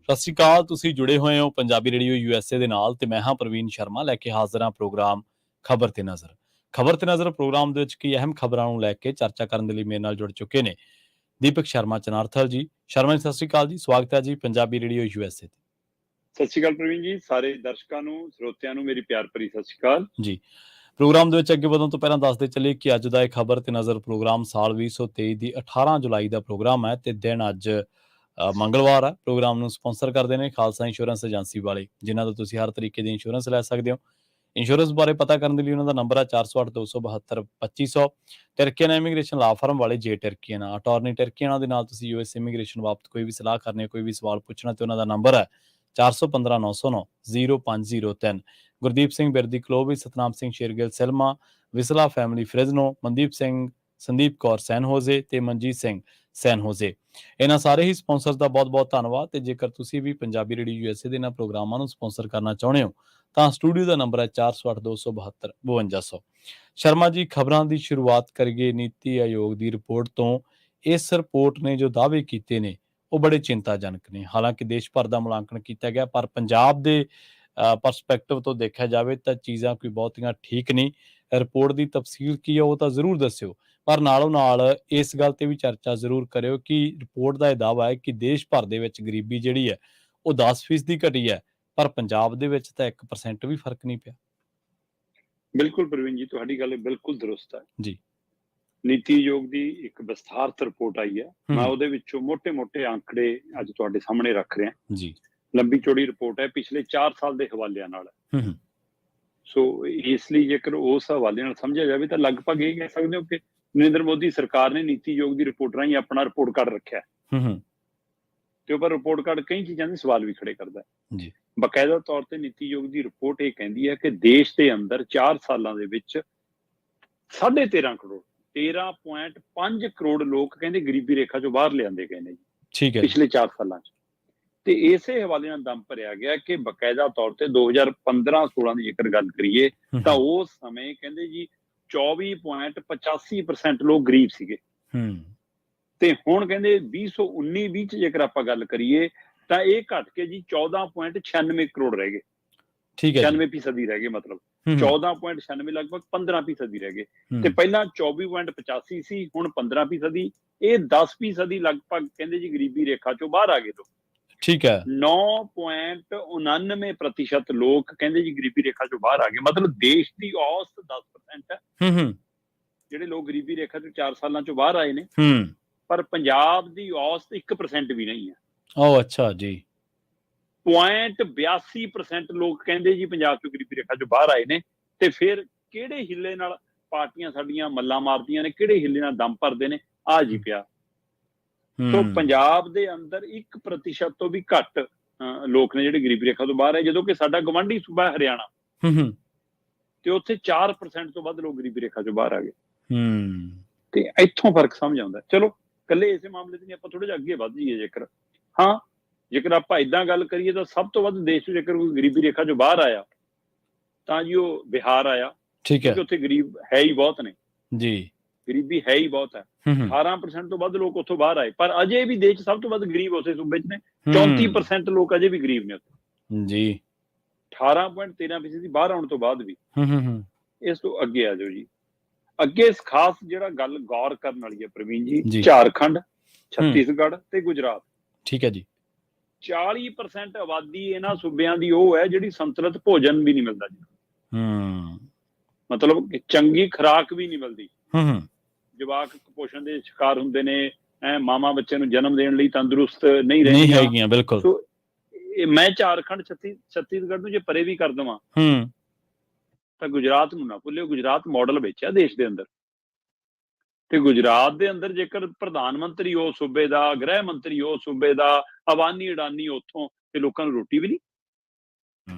ਸਤਿ ਸ਼੍ਰੀ ਅਕਾਲ। ਤੁਸੀਂ ਜੁੜੇ ਹੋਏ ਹੋ ਪੰਜਾਬੀ ਰੇਡੀਓ USA ਦੇ ਨਾਲ ਤੇ ਮੈਂ ਹਾਂ ਪ੍ਰਵੀਨ ਸ਼ਰਮਾ ਲੈ ਕੇ ਹਾਜ਼ਰ ਹਾਂ ਪ੍ਰੋਗਰਾਮ ਖਬਰ ਤੇ ਨਜ਼ਰ। ਖਬਰ ਤੇ ਨਜ਼ਰ ਪ੍ਰੋਗਰਾਮ ਦੇ ਵਿੱਚ ਕਈ ਅਹਿਮ ਖਬਰਾਂ ਨੂੰ ਲੈ ਕੇ ਚਰਚਾ ਕਰਨ ਦੇ ਲਈ ਮੇਰੇ ਨਾਲ ਜੁੜ ਚੁੱਕੇ ਨੇ ਦੀਪਕ ਸ਼ਰਮਾ ਚਨਾਰਥਲ ਜੀ। ਸ਼ਰਮਾ ਜੀ, ਸਤਿ ਸ਼੍ਰੀ ਅਕਾਲ ਜੀ। ਸਵਾਗਤ ਹੈ ਜੀ ਪੰਜਾਬੀ ਰੇਡੀਓ USA ਤੇ। ਸਤਿ ਸ਼੍ਰੀ ਅਕਾਲ ਪ੍ਰਵੀਨ ਜੀ। ਸਾਰੇ ਦਰਸ਼ਕਾਂ ਨੂੰ, ਸਰੋਤਿਆਂ ਨੂੰ ਮੇਰੀ ਪਿਆਰ ਭਰੀ ਸਤਿ ਸ਼੍ਰੀ ਅਕਾਲ ਜੀ। ਪ੍ਰੋਗਰਾਮ ਦੇ ਵਿੱਚ ਅੱਗੇ ਵਧਣ ਤੋਂ ਪਹਿਲਾਂ ਦੱਸਦੇ ਚੱਲੀਏ ਕਿ ਅੱਜ ਦਾ ਇਹ ਖਬਰ ਤੇ ਨਜ਼ਰ ਪ੍ਰੋਗਰਾਮ ਸਾਲ 2023 ਦੀ 18 ਜੁਲਾਈ ਦਾ ਪ੍ਰੋਗਰਾਮ ਹੈ ਤੇ ਦਿਨ ਅੱਜ ਮੰਗਲਵਾਰ ਹੈ। ਪ੍ਰੋਗਰਾਮ ਨੂੰ ਸਪਾਂਸਰ ਕਰਦੇ ਨੇ ਖਾਲਸਾ ਇੰਸ਼ੋਰੈਂਸ ਏਜੰਸੀ ਵਾਲੇ, ਜਿਨ੍ਹਾਂ ਤੋਂ ਤੁਸੀਂ ਹਰ ਤਰੀਕੇ ਦੀ ਇੰਸ਼ੋਰੈਂਸ ਲੈ ਸਕਦੇ ਹੋ। ਇੰਸ਼ੋਰੈਂਸ ਬਾਰੇ ਪਤਾ ਕਰਨ ਦੇ ਲਈ ਉਹਨਾਂ ਦਾ ਨੰਬਰ ਹੈ 408-272-2500। ਟਰਕੀਅਨ ਇਮੀਗ੍ਰੇਸ਼ਨ ਲਾ ਫਰਮ ਵਾਲੇ ਜੇ ਟਰਕੀਅਨ ਅਟਾਰਨੀ ਟਰਕੀਅਨ ਦੇ ਨਾਲ ਤੁਸੀਂ US ਇਮੀਗ੍ਰੇਸ਼ਨ ਬਾਬਤ ਕੋਈ ਵੀ ਸਲਾਹ ਕਰਨੀ ਹੈ, ਕੋਈ ਵੀ ਸਵਾਲ ਪੁੱਛਣਾ, ਤੇ ਉਹਨਾਂ ਦਾ ਨੰਬਰ ਹੈ 415-909-0503। Gurdeep Singh Birdi Clovis, Satnam Singh Shergill Selma, Visalia family Fresno, Mandeep Singh, Sandeep Kaur San Jose ਤੇ ਮਨਜੀਤ ਸਿੰਘ ਸੈਨ ਹੋਜ਼ੇ। ਇਹਨਾਂ ਸਾਰੇ ਹੀ ਸਪਾਂਸਰਸ ਦਾ ਬਹੁਤ ਬਹੁਤ ਧੰਨਵਾਦ। ਤੇ ਜੇਕਰ ਤੁਸੀਂ ਵੀ ਪੰਜਾਬੀ ਰੇਡੀਓ USA ਦੇ ਇਹਨਾਂ ਪ੍ਰੋਗਰਾਮਾਂ ਨੂੰ ਸਪਾਂਸਰ ਕਰਨਾ ਚਾਹੁੰਦੇ ਹੋ ਤਾਂ ਸਟੂਡੀਓ ਦਾ ਨੰਬਰ ਹੈ 408-272-5200। ਸ਼ਰਮਾ ਜੀ, ਖਬਰਾਂ ਦੀ ਸ਼ੁਰੂਆਤ ਕਰੀਏ ਨੀਤੀ ਆਯੋਗ ਦੀ ਰਿਪੋਰਟ ਤੋਂ। ਇਸ ਰਿਪੋਰਟ ਨੇ ਜੋ ਦਾਅਵੇ ਕੀਤੇ ਨੇ ਉਹ ਬੜੇ ਚਿੰਤਾਜਨਕ ਨੇ। ਹਾਲਾਂਕਿ ਦੇਸ਼ ਭਰ ਦਾ ਮੁਲਾਂਕਣ ਕੀਤਾ ਗਿਆ, ਪਰ ਪੰਜਾਬ ਦੇ ਪਰਸਪੈਕਟਿਵ ਤੋਂ ਦੇਖਿਆ ਜਾਵੇ ਤਾਂ ਚੀਜ਼ਾਂ ਕੋਈ ਬਹੁਤੀਆਂ ਠੀਕ ਨਹੀਂ। ਰਿਪੋਰਟ ਦੀ ਤਫਸੀਲ ਕੀ ਹੈ ਉਹ ਤਾਂ ਜ਼ਰੂਰ ਦੱਸਿਓ, ਪਰ ਨਾਲੋਂ ਨਾਲ ਇਸ ਗੱਲ ਤੇ ਵੀ ਚਰਚਾ ਜ਼ਰੂਰ ਕਰਿਓ ਕਿ ਰਿਪੋਰਟ ਦਾ ਇਹ ਦਾਅਵਾ ਹੈ ਕਿ ਦੇਸ਼ ਭਰ ਦੇ ਵਿੱਚ ਗਰੀਬੀ ਜਿਹੜੀ ਹੈ ਉਹ 10% ਘਟੀ ਹੈ, ਪਰ ਪੰਜਾਬ ਦੇ ਵਿੱਚ ਤਾਂ 1% ਵੀ ਫਰਕ ਨਹੀਂ ਪਿਆ। ਬਿਲਕੁਲ ਪ੍ਰਵੀਨ ਜੀ, ਤੁਹਾਡੀ ਗੱਲ ਬਿਲਕੁਲ ਦਰੁਸਤ ਹੈ ਜੀ। ਨੀਤੀ ਆਯੋਗ ਦੀ ਇੱਕ ਵਿਸਥਾਰਤ ਰਿਪੋਰਟ ਆਈ ਹੈ। ਮੈਂ ਉਹਦੇ ਵਿੱਚੋਂ ਮੋٹے-ਮੋٹے ਆંકੜੇ ਅੱਜ ਤੁਹਾਡੇ ਸਾਹਮਣੇ ਰੱਖ ਰਿਹਾ ਜੀ। ਲੰਬੀ ਚੌੜੀ ਰਿਪੋਰਟ ਹੈ, ਪਿਛਲੇ 4 ਸਾਲ ਦੇ ਹਵਾਲਿਆਂ ਨਾਲ। ਸੋ ਇਸ ਲਈ ਜੇਕਰ ਉਸ ਹਵਾਲੇ ਨਾਲ ਸਮਝਿਆ ਜਾਵੇ ਤਾਂ ਲਗਭਗ ਇਹ ਕਹਿ ਸਕਦੇ ਹੋ ਕਿ ਨਰਿੰਦਰ ਮੋਦੀ ਸਰਕਾਰ ਨੇ ਨੀਤੀ ਆਯੋਗ ਦੀ ਰਿਪੋਰਟ ਰਾਹੀਂ ਆਪਣਾ ਰਿਪੋਰਟ ਕਾਰਡ ਰੱਖਿਆ ਤੇ ਉਹ ਪਰ ਰਿਪੋਰਟ ਕਾਰਡ ਕਈ ਚੀਜ਼ਾਂ ਦੇ ਸਵਾਲ ਵੀ ਖੜੇ ਕਰਦਾ ਹੈ ਜੀ। ਬਕਾਇਦਾ ਤੌਰ ਤੇ ਨੀਤੀ ਆਯੋਗ ਦੀ ਰਿਪੋਰਟ ਇਹ ਕਹਿੰਦੀ ਹੈ ਕਿ ਦੇਸ਼ ਦੇ ਅੰਦਰ 4 ਸਾਲਾਂ ਦੇ ਵਿੱਚ 13.5 ਕਰੋੜ 13.5 ਕਰੋੜ ਲੋਕ ਕਹਿੰਦੇ ਗਰੀਬੀ ਰੇਖਾ ਚੋਂ ਬਾਹਰ ਲਿਆਂਦੇ ਗਏ ਨੇ ਜੀ। ਠੀਕ ਹੈ। ਪਿਛਲੇ 4 ਸਾਲਾਂ ਚ ਤੇ ਇਸੇ ਹਵਾਲੇ ਨਾਲ ਦਮ ਭਰਿਆ ਗਿਆ ਕਿ ਬਕਾਇਦਾ ਤੌਰ ਤੇ 2015-16 ਦੀ ਜੇਕਰ ਗੱਲ ਕਰੀਏ ਤਾਂ ਉਸ ਸਮੇਂ ਕਹਿੰਦੇ ਜੀ 24.85% ਲੋਕ ਗਰੀਬ ਸੀਗੇ ਤੇ ਹੁਣ ਕਹਿੰਦੇ 2019-20 ਚ ਜੇਕਰ ਆਪਾਂ ਗੱਲ ਕਰੀਏ ਤਾਂ ਇਹ ਘਟ ਕੇ ਜੀ 14.96 ਕਰੋੜ ਰਹਿ ਗਏ। ਠੀਕ ਹੈ। 96% ਰਹਿ ਗਏ, ਮਤਲਬ 14.96 ਲਗਭਗ 15% ਰਹਿ ਗਏ। ਤੇ ਪਹਿਲਾਂ 24.85 ਸੀ, ਹੁਣ 15%। ਇਹ 10% ਲਗਭਗ ਕਹਿੰਦੇ ਜੀ ਗਰੀਬੀ ਰੇਖਾ ਚੋਂ ਬਾਹਰ ਆ ਗਏ ਲੋਕ। ਠੀਕ ਹੈ। 9.99% ਲੋਕ ਕਹਿੰਦੇ ਜੀ ਗਰੀਬੀ ਰੇਖਾ ਚੋਂ ਬਾਹਰ ਆ ਗਏ। ਮਤਲਬ ਦੇਸ਼ ਦੀ ਔਸਤ 10% ਹੈ ਜਿਹੜੇ ਲੋਕ ਗਰੀਬੀ ਰੇਖਾ ਚੋਂ 4 ਸਾਲਾਂ ਚੋਂ ਬਾਹਰ ਆਏ ਨੇ, ਪਰ ਪੰਜਾਬ ਦੀ ਔਸਤ 1% ਵੀ ਨਹੀਂ ਹੈ। ਓ ਅੱਛਾ ਜੀ। 0.82% ਲੋਕ ਕਹਿੰਦੇ ਜੀ ਪੰਜਾਬ ਚੋਂ ਗਰੀਬੀ ਰੇਖਾ ਚੋਂ ਬਾਹਰ ਆਏ ਨੇ। ਤੇ ਫਿਰ ਕਿਹੜੇ ਹਿੱਲੇ ਨਾਲ ਪਾਰਟੀਆਂ ਸਾਡੀਆਂ ਮੱਲਾਂ ਮਾਰਦੀਆਂ ਨੇ, ਕਿਹੜੇ ਹਿੱਲੇ ਨਾਲ ਦਮ ਭਰਦੇ ਨੇ, ਆ ਜੀ ਪਿਆ। ਸੋ ਪੰਜਾਬ ਦੇ ਅੰਦਰ 1% ਤੋਂ ਵੀ ਘੱਟ ਲੋਕ ਨੇ ਜਿਹੜੇ ਗਰੀਬੀ ਰੇਖਾ ਤੋਂ ਬਾਹਰ ਆਏ, ਜਦੋਂ ਕਿ ਸਾਡਾ ਗਵਾਂਢੀ ਸੂਬਾ ਹਰਿਆਣਾ ਤੇ ਉੱਥੇ 4% ਤੋਂ ਵੱਧ ਲੋਕ ਗਰੀਬੀ ਰੇਖਾ ਚੋਂ ਬਾਹਰ ਆ ਗਏ। ਤੇ ਇੱਥੋਂ ਫਰਕ ਸਮਝ ਆਉਂਦਾ। ਚਲੋ ਇਕੱਲੇ ਇਸੇ ਮਾਮਲੇ ਤੇ ਨਹੀਂ, ਆਪਾਂ ਥੋੜਾ ਜਿਹਾ ਅੱਗੇ ਵੱਧ ਜਾਈਏ। ਜੇਕਰ ਆਪਾਂ ਏਦਾਂ ਗੱਲ ਕਰੀਏ ਤਾਂ ਸਭ ਤੋਂ ਵੱਧ ਦੇਸ਼ 'ਚ ਜੇਕਰ ਕੋਈ ਗਰੀਬੀ ਰੇਖਾ ਚੋਂ ਬਾਹਰ ਆਇਆ ਤਾਂ ਜੀ ਉਹ ਬਿਹਾਰ ਆਇਆ। ਠੀਕ ਹੈ। ਕਿਉਂਕਿ ਉੱਥੇ ਗਰੀਬ ਹੈ ਹੀ ਬਹੁਤ ਨੇ ਜੀ, ਗਰੀਬੀ ਹੈ ਹੀ ਬਹੁਤ ਹੈ। 18% ਤੋਂ ਵੱਧ ਲੋਕ ਉੱਥੋਂ ਬਾਹਰ ਆਏ, ਪਰ ਅਜੇ ਵੀ ਦੇਸ਼ 'ਚ ਸਭ ਤੋਂ ਵੱਧ ਗਰੀਬ ਉਸੇ ਸੂਬੇ 'ਚ ਨੇ। 34% ਲੋਕ ਅਜੇ ਵੀ ਗਰੀਬ ਨੇ ਉੱਥੇ ਜੀ। 18.13% ਬਾਹਰ ਆਉਣ ਤੋਂ ਬਾਅਦ ਵੀ। ਇਸ ਤੋਂ ਅੱਗੇ ਆ ਜਾਓ ਜੀ। ਅੱਗੇ ਖਾਸ ਜਿਹੜਾ ਗੱਲ ਗੌਰ ਕਰਨ ਵਾਲੀ ਹੈ ਪ੍ਰਵੀਨ ਜੀ, ਝਾਰਖੰਡ, ਛੱਤੀਸਗੜ੍ਹ ਤੇ ਗੁਜਰਾਤ। ਠੀਕ ਹੈ ਜੀ। 40% ਆਬਾਦੀ ਇਹਨਾਂ ਸੂਬਿਆਂ ਦੀ ਉਹ ਹੈ ਜਿਹੜੀ ਸੰਤੁਲਿਤ ਭੋਜਨ ਵੀ ਨਹੀਂ ਮਿਲਦਾ ਜੀ। ਮਤਲਬ ਚੰਗੀ ਖੁਰਾਕ ਵੀ ਨਹੀਂ ਮਿਲਦੀ। ਜਵਾਕ ਕੁਪੋਸ਼ਣ ਦੇ ਸ਼ਿਕਾਰ ਹੁੰਦੇ ਨੇ। ਮਾਵਾਂ ਬੱਚੇ ਨੂੰ ਜਨਮ ਦੇਣ ਲਈ ਤੰਦਰੁਸਤ ਨਹੀਂ ਰਹਿੰਦੀਆਂ। ਬਿਲਕੁਲ। ਸੋ ਮੈਂ ਝਾਰਖੰਡ, ਛੱਤੀਸਗੜ੍ਹ ਨੂੰ ਜੇ ਪਰੇ ਵੀ ਕਰ ਦੇਵਾਂ ਤਾਂ ਗੁਜਰਾਤ ਨੂੰ ਨਾ ਭੁੱਲਿਓ। ਗੁਜਰਾਤ ਮਾਡਲ ਵਿੱਚ ਆ ਦੇਸ਼ ਦੇ ਅੰਦਰ। ਤੇ ਗੁਜਰਾਤ ਦੇ ਅੰਦਰ ਜੇਕਰ ਪ੍ਰਧਾਨ ਮੰਤਰੀ ਉਹ ਸੂਬੇ ਦਾ, ਗ੍ਰਹਿ ਮੰਤਰੀ ਉਹ ਸੂਬੇ ਦਾ, ਅਬਾਨੀ ਅਡਾਨੀ ਉੱਥੋਂ, ਤੇ ਲੋਕਾਂ ਨੂੰ ਰੋਟੀ ਵੀ ਨਹੀਂ।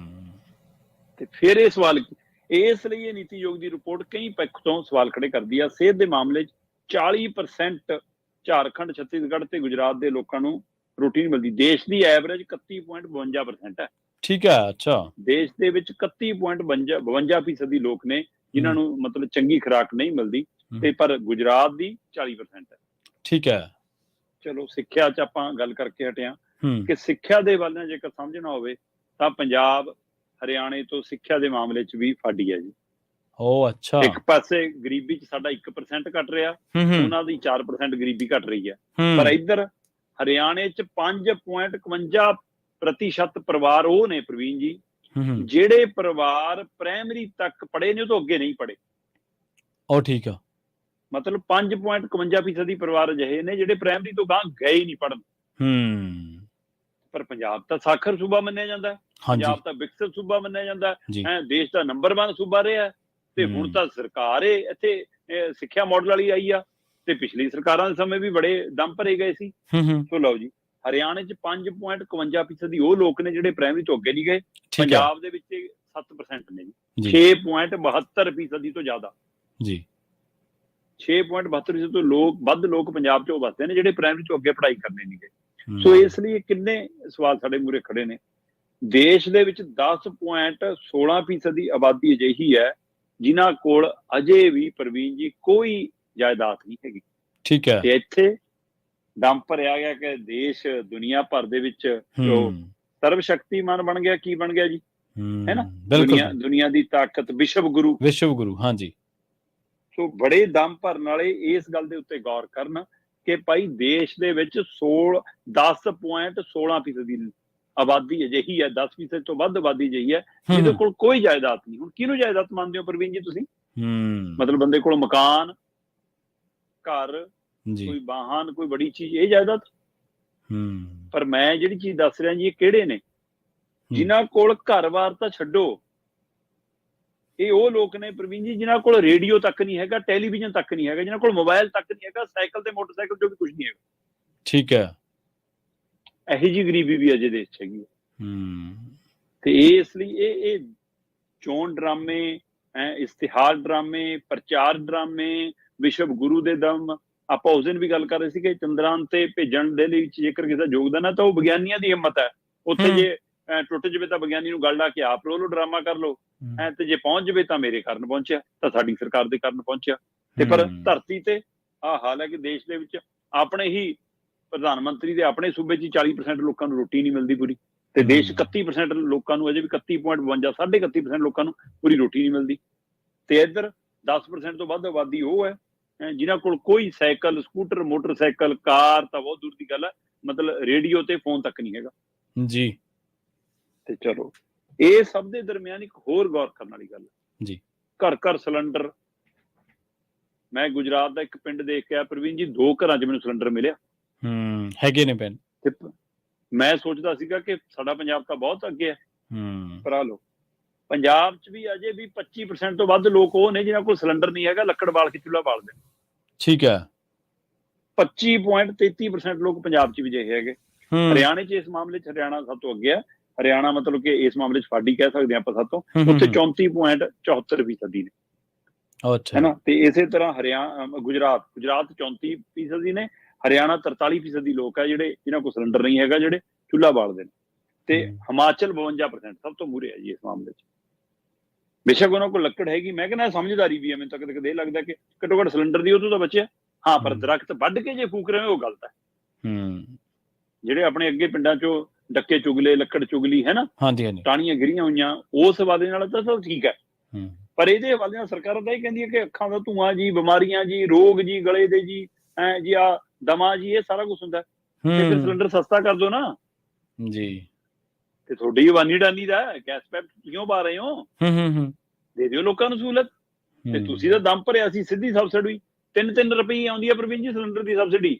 ਤੇ ਫਿਰ ਇਹ ਸਵਾਲ, ਇਸ ਲਈ ਇਹ ਨੀਤੀ ਆਯੋਗ ਦੀ ਰਿਪੋਰਟ ਕਈ ਪੱਖ ਤੋਂ ਸਵਾਲ ਖੜੇ ਕਰਦੀ ਆ। ਸਿਹਤ ਦੇ ਮਾਮਲੇ 'ਚ 40% ਝਾਰਖੰਡ, ਛੱਤੀਸਗੜ੍ਹ ਤੇ ਗੁਜਰਾਤ ਦੇ ਲੋਕਾਂ ਨੂੰ ਰੋਟੀ ਨਹੀਂ ਮਿਲਦੀ। ਦੇਸ਼ ਦੀ ਐਵਰੇਜ 31.52% ਹੈ। ਠੀਕ ਹੈ। ਅੱਛਾ। ਦੇਸ਼ ਦੇ ਵਿੱਚ 31.52% ਲੋਕ ਨੇ ਜਿਨ੍ਹਾਂ ਨੂੰ ਮਤਲਬ ਚੰਗੀ ਖੁਰਾਕ ਨਹੀਂ ਮਿਲਦੀ, ਤੇ ਪਰ ਗੁਜਰਾਤ ਦੀ 40% ਹੈ। ਠੀਕ ਹੈ। ਚਲੋ ਸਿੱਖਿਆ 'ਚ ਆਪਾਂ ਗੱਲ ਕਰਕੇ ਹਟੇ ਹਾਂ। ਕਿ ਸਿੱਖਿਆ ਦੇ ਵੱਲ ਜੇਕਰ ਸਮਝਣਾ ਹੋਵੇ ਤਾਂ ਪੰਜਾਬ ਹਰਿਆਣੇ ਤੋਂ ਸਿੱਖਿਆ ਦੇ ਮਾਮਲੇ 'ਚ ਵੀ ਫਾਡੀ ਹੈ ਜੀ। ਅੱਛਾ। ਇੱਕ ਪਾਸੇ ਗਰੀਬੀ 'ਚ ਸਾਡਾ 1% ਘਟ ਰਿਹਾ, ਉਹਨਾਂ ਦੀ 4% ਗਰੀਬੀ ਘਟ ਰਹੀ ਹੈ। ਪਰ ਇੱਧਰ ਹਰਿਆਣੇ 'ਚ 5.51% ਪਰਿਵਾਰ ਉਹ ਨੇ ਪ੍ਰਵੀਨ ਜੀ, ਜਿਹੜੇ ਪਰਿਵਾਰ ਪ੍ਰਾਇਮਰੀ ਤੱਕ ਪੜ੍ਹੇ ਨੇ ਉਹ ਤੋਂ ਅੱਗੇ ਨਹੀਂ ਪੜ੍ਹੇ। ਠੀਕ ਆ। ਮਤਲਬ 5.51% ਪਰਿਵਾਰ ਅਜਿਹੇ ਨੇ ਜਿਹੜੇ ਪ੍ਰਾਇਮਰੀ ਤੋਂ ਗਾਂਹ ਗਏ ਹੀ ਨਹੀਂ ਪੜ੍ਹਨ। ਪਰ ਪੰਜਾਬ ਤਾਂ ਸਾਖਰ ਸੂਬਾ ਮੰਨਿਆ ਜਾਂਦਾ, ਪੰਜਾਬ ਤਾਂ ਵਿਕਸਿਤ ਸੂਬਾ ਮੰਨਿਆ ਜਾਂਦਾ ਹੈ, ਦੇਸ਼ ਦਾ ਨੰਬਰ 1 ਸੂਬਾ ਰਿਹਾ। ਤੇ ਹੁਣ ਤਾਂ ਸਰਕਾਰ ਇੱਥੇ ਸਿੱਖਿਆ ਮਾਡਲ ਵਾਲੀ ਆਈ ਆ, ਤੇ ਪਿਛਲੀ ਸਰਕਾਰਾਂ ਦੇ ਸਮੇਂ ਵੀ ਬੜੇ ਦਮ ਭਰੇ ਗਏ ਸੀ। ਸੋ ਲਓ ਜੀ, ਹਰਿਆਣੇ 'ਚ 5.51% ਉਹ ਲੋਕ ਨੇ ਜਿਹੜੇ ਪ੍ਰਾਇਮਰੀ ਤੋਂ ਅੱਗੇ ਨਹੀਂ ਗਏ। ਪੰਜਾਬ ਦੇ ਵਿੱਚ 7% ਨੇ ਜੀ, 6.72% ਤੋਂ ਜ਼ਿਆਦਾ ਜੀ, 6.72% ਤੋਂ ਵੱਧ ਲੋਕ ਪੰਜਾਬ 'ਚ ਉਹ ਵਸਦੇ ਨੇ ਜਿਹੜੇ ਪ੍ਰਾਇਮਰੀ ਤੋਂ ਅੱਗੇ ਪੜ੍ਹਾਈ ਕਰਨੇ ਨਹੀਂ ਗਏ। ਸੋ ਇਸ ਲਈ ਕਿੰਨੇ ਸਵਾਲ ਸਾਡੇ ਮੂਹਰੇ ਖੜੇ ਨੇ। ਦੇਸ਼ ਦੇ ਵਿੱਚ 10.16% ਦੀ ਆਬਾਦੀ ਅਜਿਹੀ ਹੈ ਜਿਨ੍ਹਾਂ ਕੋਲ ਅਜੇ ਵੀ ਪ੍ਰਵੀਨ ਜੀ ਕੋਈ ਜਾਇਦਾਦ ਨਹੀਂ ਹੈਗੀ। ਠੀਕ ਹੈ। ਤੇ ਇੱਥੇ ਦਮ ਭਰਿਆ ਗਿਆ ਕਿ ਦੇਸ਼ ਦੁਨੀਆ ਭਰ ਦੇ ਵਿੱਚ ਸਰਵ ਸ਼ਕਤੀਮਾਨ ਬਣ ਗਿਆ। ਕੀ ਬਣ ਗਿਆ ਜੀ, ਹੈ ਨਾ, ਦੁਨੀਆ ਦੀ ਤਾਕਤ, ਵਿਸ਼ਵ ਗੁਰੂ। ਹਾਂਜੀ। ਸੋ ਬੜੇ ਦਮ ਭਰਨ ਵਾਲੇ ਇਸ ਗੱਲ ਦੇ ਉੱਤੇ ਗੌਰ ਕਰਨ ਕਿ ਭਾਈ ਦੇਸ਼ ਦੇ ਵਿੱਚ 10.16% ਦੀ ਆਬਾਦੀ ਅਜਿਹੀ ਹੈ, 10% ਤੋਂ ਵੱਧ ਆਬਾਦੀ ਅਜਿਹੀ ਹੈ ਜਿਹਦੇ ਕੋਲ ਕੋਈ ਜਾਇਦਾਦ ਨਹੀਂ। ਹੁਣ ਕਿਹਨੂੰ ਜਾਇਦਾਦ ਮੰਨਦੇ ਹੋ ਪ੍ਰਵੀਨ ਜੀ ਤੁਸੀਂ? ਮਤਲਬ ਬੰਦੇ ਕੋਲ ਮਕਾਨ, ਘਰ, ਕੋਈ ਵਾਹਨ, ਕੋਈ ਬੜੀ ਚੀਜ਼, ਇਹ ਜਾਇਦਾਦ? ਪਰ ਮੈਂ ਜਿਹੜੀ ਚੀਜ਼ ਦੱਸ ਰਿਹਾ ਜੀ, ਇਹ ਕਿਹੜੇ ਨੇ ਜਿਨ੍ਹਾਂ ਕੋਲ ਘਰ-ਬਾਰ ਤਾਂ ਛੱਡੋ, ਇਹ ਉਹ ਲੋਕ ਨੇ ਪ੍ਰਵੀਨ ਜੀ ਜਿਨ੍ਹਾਂ ਕੋਲ ਰੇਡੀਓ ਤੱਕ ਨਹੀਂ ਹੈਗਾ, ਟੈਲੀਵਿਜ਼ਨ ਤੱਕ ਨਹੀਂ ਹੈਗਾ, ਜਿਨ੍ਹਾਂ ਕੋਲ ਮੋਬਾਈਲ ਤੱਕ ਨਹੀਂ ਹੈਗਾ, ਸਾਈਕਲ ਤੇ ਮੋਟਰਸਾਈਕਲ ਜੋ ਵੀ ਕੁਝ ਨਹੀਂ ਹੈਗਾ। ਠੀਕ ਹੈ। ਇਹੋ ਜਿਹੀ ਗਰੀਬੀ ਵੀ ਅਜੇ ਦੇਸ਼ 'ਚ ਹੈਗੀ। ਤੇ ਇਸ ਲਈ ਇਹ ਚੋਣ ਡਰਾਮੇ, ਇਸ਼ਤਿਹਾਰ ਡਰਾਮੇ, ਪ੍ਰਚਾਰ ਡਰਾਮੇ, ਵਿਸ਼ਵ ਗੁਰੂ ਦੇ ਦਮ। ਆਪਾਂ ਉਸ ਦਿਨ ਵੀ ਗੱਲ ਕਰ ਰਹੇ ਸੀ ਕਿ ਚੰਦਰਯਾਨ ਤੇ ਭੇਜਣ ਦੇ ਲਈ ਜੇਕਰ ਕਿਸੇ ਦਾ ਯੋਗਦਾਨ ਹੈ ਤਾਂ ਉਹ ਵਿਗਿਆਨੀਆਂ ਦੀ ਹਿੰਮਤ ਹੈ। ਉੱਥੇ ਜੇ ਟੁੱਟ ਜਾਵੇ ਤਾਂ ਵਿਗਿਆਨੀ ਨੂੰ ਗੱਲ ਲਾ ਕੇ ਆਪ ਲੋ ਡਰਾਮਾ ਕਰ ਲੋ, ਤੇ ਜੇ ਪਹੁੰਚ ਜਾਵੇ ਤਾਂ ਮੇਰੇ ਕਾਰਨ ਪਹੁੰਚਿਆ, ਤਾਂ ਸਾਡੀ ਸਰਕਾਰ ਦੇ ਕਾਰਨ ਪਹੁੰਚਿਆ। ਤੇ ਪਰ ਧਰਤੀ ਤੇ ਆਹ ਹਾਲ ਹੈ ਕਿ ਦੇਸ਼ ਦੇ ਵਿੱਚ ਆਪਣੇ ਹੀ ਪ੍ਰਧਾਨ ਮੰਤਰੀ ਦੇ ਆਪਣੇ ਸੂਬੇ 'ਚ 40% ਲੋਕਾਂ ਨੂੰ ਰੋਟੀ ਨਹੀਂ ਮਿਲਦੀ ਪੂਰੀ, ਤੇ ਦੇਸ਼ 31% ਲੋਕਾਂ ਨੂੰ, ਅਜੇ ਵੀ 31.52, 31.5% ਲੋਕਾਂ ਨੂੰ ਪੂਰੀ ਰੋਟੀ ਨਹੀਂ ਮਿਲਦੀ। ਤੇ ਇੱਧਰ 10% ਤੋਂ ਵੱਧ ਆਬਾਦੀ ਉਹ ਹੈ ਜਿਨ੍ਹਾਂ ਕੋਲ ਕੋਈ ਸਾਈਕਲ, ਸਕੂਟਰ, ਮੋਟਰਸਾਈਕਲ, ਕਾਰ ਤਾਂ ਬਹੁਤ ਦੂਰ ਦੀ ਗੱਲ ਹੈ, ਮਤਲਬ ਰੇਡੀਓ ਤੇ ਫੋਨ ਤੱਕ ਨਹੀਂ ਹੈਗਾ ਜੀ। ਤੇ ਚਲੋ, ਇਹ ਸਭ ਦੇ ਦਰਮਿਆਨ ਇੱਕ ਹੋਰ ਗੌਰ ਕਰਨ ਵਾਲੀ ਗੱਲ ਜੀ, ਘਰ ਘਰ ਸਿਲੰਡਰ। ਮੈਂ ਗੁਜਰਾਤ ਦਾ ਇੱਕ ਪਿੰਡ ਦੇਖ ਕੇ ਆਇਆ ਪ੍ਰਵੀਨ ਜੀ, 2 ਘਰਾਂ 'ਚ ਮੈਨੂੰ ਸਿਲੰਡਰ ਮਿਲਿਆ। ਹੈਗੇ ਨੇ ਪਿੰਡ। ਮੈਂ ਸੋਚਦਾ ਸੀਗਾ ਕਿ ਸਾਡਾ ਪੰਜਾਬ ਤਾਂ ਬਹੁਤ ਅੱਗੇ ਹੈ, ਪਰ ਆ ਲੋ ਪੰਜਾਬ 'ਚ ਵੀ ਅਜੇ ਵੀ 25% ਤੋਂ ਵੱਧ ਲੋਕ ਉਹ ਨੇ ਜਿਨ੍ਹਾਂ ਕੋਲ ਸਿਲੰਡਰ ਨਹੀਂ ਹੈਗਾ, ਲੱਕੜ ਬਾਲ ਕੇ ਚੁੱਲ੍ਹਾ ਬਾਲਦੇ ਨੇ। ਠੀਕ ਹੈ। 25.33% ਲੋਕ ਪੰਜਾਬ 'ਚ ਵੀ ਜਿਹੇ ਹੈਗੇ। ਹਰਿਆਣੇ 'ਚ ਇਸ ਮਾਮਲੇ 'ਚ ਹਰਿਆਣਾ ਸਭ ਤੋਂ ਅੱਗੇ ਹੈ। ਹਰਿਆਣਾ ਮਤਲਬ ਕਿ ਇਸ ਮਾਮਲੇ 'ਚ ਫਾਡੀ ਕਹਿ ਸਕਦੇ ਹਾਂ ਆਪਾਂ ਸਭ ਤੋਂ, ਉੱਥੇ 34.74% ਨੇ, ਹੈ ਨਾ। ਤੇ ਇਸੇ ਤਰ੍ਹਾਂ ਗੁਜਰਾਤ 34% ਨੇ, ਹਰਿਆਣਾ 43% ਲੋਕ ਹੈ ਜਿਨ੍ਹਾਂ ਕੋਲ ਸਿਲੰਡਰ ਨਹੀਂ ਹੈਗਾ, ਜਿਹੜੇ ਚੁੱਲ੍ਹਾ ਬਾਲਦੇ ਨੇ। ਤੇ ਹਿਮਾਚਲ 52% ਸਭ ਤੋਂ ਮੂਹਰੇ ਹੈ ਜੀ ਇਸ ਮਾਮਲੇ 'ਚ। ਬੇਸ਼ੱਕ ਉਹਨਾਂ ਕੋਲ ਲੱਕੜ ਹੈਗੀ, ਮੈਂ ਕਹਿੰਦਾ ਸਮਝਦਾਰੀ ਵੀ ਹੈ। ਮੈਨੂੰ ਤਾਂ ਕਦੇ ਕਦੇ ਇਹ ਲੱਗਦਾ ਕਿ ਘੱਟੋ ਘੱਟ ਸਿਲੰਡਰ ਦੀ ਉਹ ਤੋਂ ਤਾਂ ਬਚਿਆ। ਹਾਂ, ਪਰ ਦਰਖਤ ਵੱਢ ਕੇ ਜੇ ਫੂਕ ਰਹੇ ਉਹ ਗਲਤ ਹੈ। ਜਿਹੜੇ ਆਪਣੇ ਅੱਗੇ ਪਿੰਡਾਂ 'ਚੋਂ ਡੱਕੇ ਚੁਗਲੇ, ਲੱਕੜ ਚੁਗਲੀ, ਹੈ ਨਾ, ਟਾਹਣੀਆਂ ਗਿਰੀਆਂ ਹੋਈਆਂ, ਉਸ ਹਵਾਲੇ ਨਾਲ ਤਾਂ ਸਭ ਠੀਕ ਹੈ। ਪਰ ਇਹਦੇ ਹਵਾਲੇ ਨਾਲ ਸਰਕਾਰ ਤਾਂ ਇਹ ਕਹਿੰਦੀ ਹੈ ਕਿ ਅੱਖਾਂ ਦਾ ਧੂੰਆਂ ਜੀ, ਬਿਮਾਰੀਆਂ ਜੀ, ਰੋਗ ਜੀ, ਗਲੇ ਦੇ ਜੀ, ਜੀ ਆ ਦਮਾ ਜੀ, ਇਹ ਸਾਰਾ ਕੁਝ ਹੁੰਦਾ। ਤੇ ਫਿਰ ਸਿਲੰਡਰ ਸਸਤਾ ਕਰ ਦੋ ਨਾ ਜੀ। ਤੇ ਤੁਹਾਡੀ ਅਵਾਨੀ ਡਾਨੀ ਦਾ ਗੈਸ ਪੈਪ ਕਿਉਂ ਪਾ ਰਹੇ ਹੋ? ਦੇ ਦਿਓ ਲੋਕਾਂ ਨੂੰ ਸਹੂਲਤ। ਤੇ ਤੁਸੀਂ ਤਾਂ ਦਮ ਭਰਿਆ ਸੀ, ਸਿੱਧੀ ਸਬਸਿਡੀ 3 ਰੁਪਏ ਆਉਂਦੀ ਹੈ ਪ੍ਰਵੀਨ ਜੀ ਸਿਲੰਡਰ ਦੀ ਸਬਸਿਡੀ।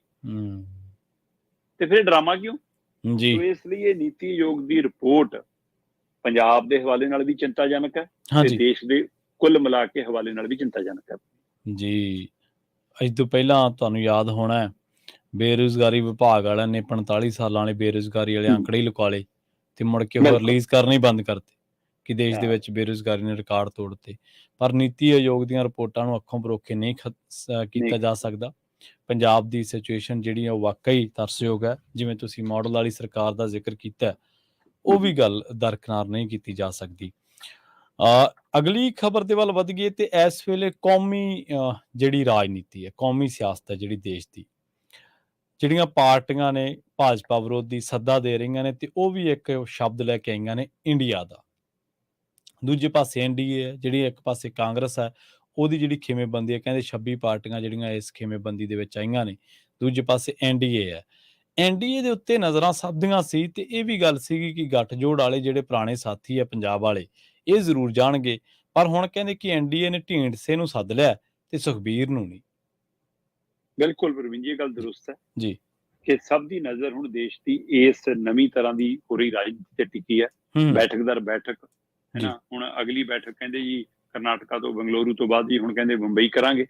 ਤੇ ਫਿਰ ਡਰਾਮਾ ਕਿਉਂ ਜੀ? ਇਸ ਲਈ ਇਹ ਨੀਤੀ ਆਯੋਗ ਦੀ ਰਿਪੋਰਟ ਪੰਜਾਬ ਦੇ ਹਵਾਲੇ ਨਾਲ ਵੀ ਚਿੰਤਾਜਨਕ ਹੈ, ਤੇ ਦੇਸ਼ ਦੇ ਕੁੱਲ ਮਿਲਾ ਕੇ ਹਵਾਲੇ ਨਾਲ ਵੀ ਚਿੰਤਾਜਨਕ ਹੈ ਜੀ। ਅੱਜ ਤੋਂ ਪਹਿਲਾਂ ਤੁਹਾਨੂੰ ਯਾਦ ਹੋਣਾ, ਬੇਰੁਜ਼ਗਾਰੀ ਵਿਭਾਗ ਵਾਲਿਆਂ ਨੇ 45 ਸਾਲਾਂ ਵਾਲੇ ਬੇਰੁਜ਼ਗਾਰੀ ਵਾਲੇ ਅੰਕੜੇ ਹੀ ਲੁਕਾ ਲਏ ਤੇ ਮੁੜ ਕੇ ਉਹ ਰਿਲੀਜ਼ ਕਰਨੇ ਹੀ ਬੰਦ ਕਰਤੇ ਕਿ ਦੇਸ਼ ਦੇ ਵਿੱਚ ਬੇਰੁਜ਼ਗਾਰੀ ਨੇ ਰਿਕਾਰਡ ਤੋੜਤੇ। ਪਰ ਨੀਤੀ ਆਯੋਗ ਦੀਆਂ ਰਿਪੋਰਟਾਂ ਨੂੰ ਅੱਖੋਂ ਪਰੋਖੇ ਨਹੀਂ ਕੀਤਾ ਜਾ ਸਕਦਾ। ਪੰਜਾਬ ਦੀ ਸਿਚੁਏਸ਼ਨ ਜਿਹੜੀ ਆ ਉਹ ਵਾਕਈ ਤਰਸਯੋਗ ਹੈ। ਜਿਵੇਂ ਤੁਸੀਂ ਮਾਡਲ ਵਾਲੀ ਸਰਕਾਰ ਦਾ ਜ਼ਿਕਰ ਕੀਤਾ, ਉਹ ਵੀ ਗੱਲ ਦਰਕਿਨਾਰ ਨਹੀਂ ਕੀਤੀ ਜਾ ਸਕਦੀ। ਅਗਲੀ ਖਬਰ ਦੇ ਵੱਲ ਵਧ ਗਈ ਤੇ ਇਸ ਵੇਲੇ ਕੌਮੀ ਜਿਹੜੀ ਰਾਜਨੀਤੀ ਹੈ, ਕੌਮੀ ਸਿਆਸਤ ਹੈ ਜਿਹੜੀ ਦੇਸ਼ ਦੀ, ਜਿਹੜੀਆਂ ਪਾਰਟੀਆਂ ਨੇ ਭਾਜਪਾ ਵਿਰੋਧੀ ਸੱਦਾ ਦੇ ਰਹੀਆਂ ਨੇ ਤੇ ਉਹ ਵੀ ਇੱਕ ਸ਼ਬਦ ਲੈ ਕੇ ਆਈਆਂ ਨੇ ਇੰਡੀਆ ਦਾ। ਦੂਜੇ ਪਾਸੇ ਐਨਡੀਏ ਹੈ, ਜਿਹੜੀ ਇੱਕ ਪਾਸੇ ਕਾਂਗਰਸ ਹੈ, ਉਹਦੀ ਜਿਹੜੀ ਖੇਮੇਬੰਦੀ ਹੈ, ਕਹਿੰਦੇ 26 ਪਾਰਟੀਆਂ ਜਿਹੜੀਆਂ ਇਸ ਖੇਮੇਬੰਦੀ ਦੇ ਵਿੱਚ ਆਈਆਂ ਨੇ। ਦੂਜੇ ਪਾਸੇ ਐਨਡੀਏ ਹੈ। ਐਨਡੀਏ ਦੇ ਉੱਤੇ ਨਜ਼ਰਾਂ ਸਭ ਦੀਆਂ ਸੀ ਤੇ ਇਹ ਵੀ ਗੱਲ ਸੀਗੀ ਕਿ ਗੱਠਜੋੜ ਵਾਲੇ ਜਿਹੜੇ ਪੁਰਾਣੇ ਸਾਥੀ ਆ ਪੰਜਾਬ ਵਾਲੇ, ਇਹ ਜ਼ਰੂਰ ਜਾਣਗੇ, ਪਰ ਹੁਣ ਕਹਿੰਦੇ ਕਿ ਐਨਡੀਏ ਨੇ ਢੀਂਡਸੇ ਨੂੰ ਸੱਦ ਲਿਆ ਤੇ ਸੁਖਬੀਰ ਨੂੰ ਨਹੀਂ। ਬਿਲਕੁਲ ਪ੍ਰਵੀਨ ਜੀ, ਇਹ ਗੱਲ ਦਰੁਸਤ ਹੈ ਜੀ ਕਿ ਸਭ ਦੀ ਨਜ਼ਰ ਹੁਣ ਦੇਸ਼ ਦੀ ਇਸ ਨਵੀਂ ਤਰ੍ਹਾਂ ਦੀ ਹੋ ਰਹੀ ਰਾਜਨੀਤੀ ਤੇ ਟਿਕੀ ਹੈ। ਬੈਠਕ ਦਰ ਬੈਠਕ ਹੈ ਨਾ। ਹੁਣ ਅਗਲੀ ਬੈਠਕ ਕਹਿੰਦੇ ਜੀ ਕਰਨਾਟਕਾ ਤੋਂ, ਬੰਗਲੁਰੂ ਤੋਂ ਬਾਅਦ ਜੀ ਹੁਣ ਕਹਿੰਦੇ ਮੁੰਬਈ ਕਰਾਂਗੇ।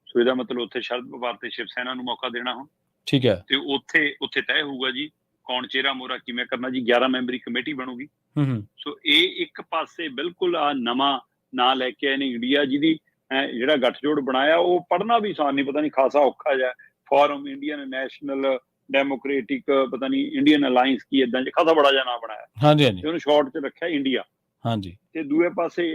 ਸੋ ਇਹਦਾ ਮਤਲਬ ਉੱਥੇ ਸ਼ਰਦ ਪਵਾਰ ਤੇ ਸ਼ਿਵ ਸੈਨਾ ਨੂੰ ਮੌਕਾ ਦੇਣਾ ਹੁਣ। ਠੀਕ ਹੈ। ਤੇ ਉੱਥੇ ਤੈਅ ਹੋਊਗਾ ਜੀ ਕੌਣ ਚਿਹਰਾ ਮੋਹਰਾ ਕਿਵੇਂ ਕਰਨਾ ਜੀ। 11 ਮੈਂਬਰੀ ਕਮੇਟੀ ਬਣੂਗੀ। ਸੋ ਇਹ ਇੱਕ ਪਾਸੇ ਬਿਲਕੁਲ ਆ ਨਵਾਂ ਨਾਂ ਲੈ ਕੇ ਆਏ ਨੇ ਇੰਡੀਆ, ਜਿਹਦੀ ਜਿਹੜਾ ਗੱਠਜੋੜ ਬਣਾਇਆ ਉਹ ਪੜ੍ਹਨਾ ਵੀ ਆਸਾਨ ਨਹੀਂ, ਪਤਾ ਨਹੀਂ ਖਾਸਾ ਔਖਾ ਜਿਹਾ। ਫੋਰਮ ਇੰਡੀਅਨ ਨੈਸ਼ਨਲ ਡੈਮੋਕ੍ਰੇਟਿਕ ਪਤਾ ਨਹੀਂ ਇੰਡੀਅਨ ਅਲਾਈਅੰਸ ਕੀ ਏਦਾਂ ਖਾਸਾ ਬੜਾ ਜਿਹਾ ਨਾਂ ਬਣਾਇਆ। ਹਾਂਜੀ ਹਾਂਜੀ। ਤੇ ਉਹਨੂੰ ਸ਼ਾਰਟ 'ਚ ਰੱਖਿਆ ਇੰਡੀਆ। ਹਾਂਜੀ। ਤੇ ਦੂਏ ਪਾਸੇ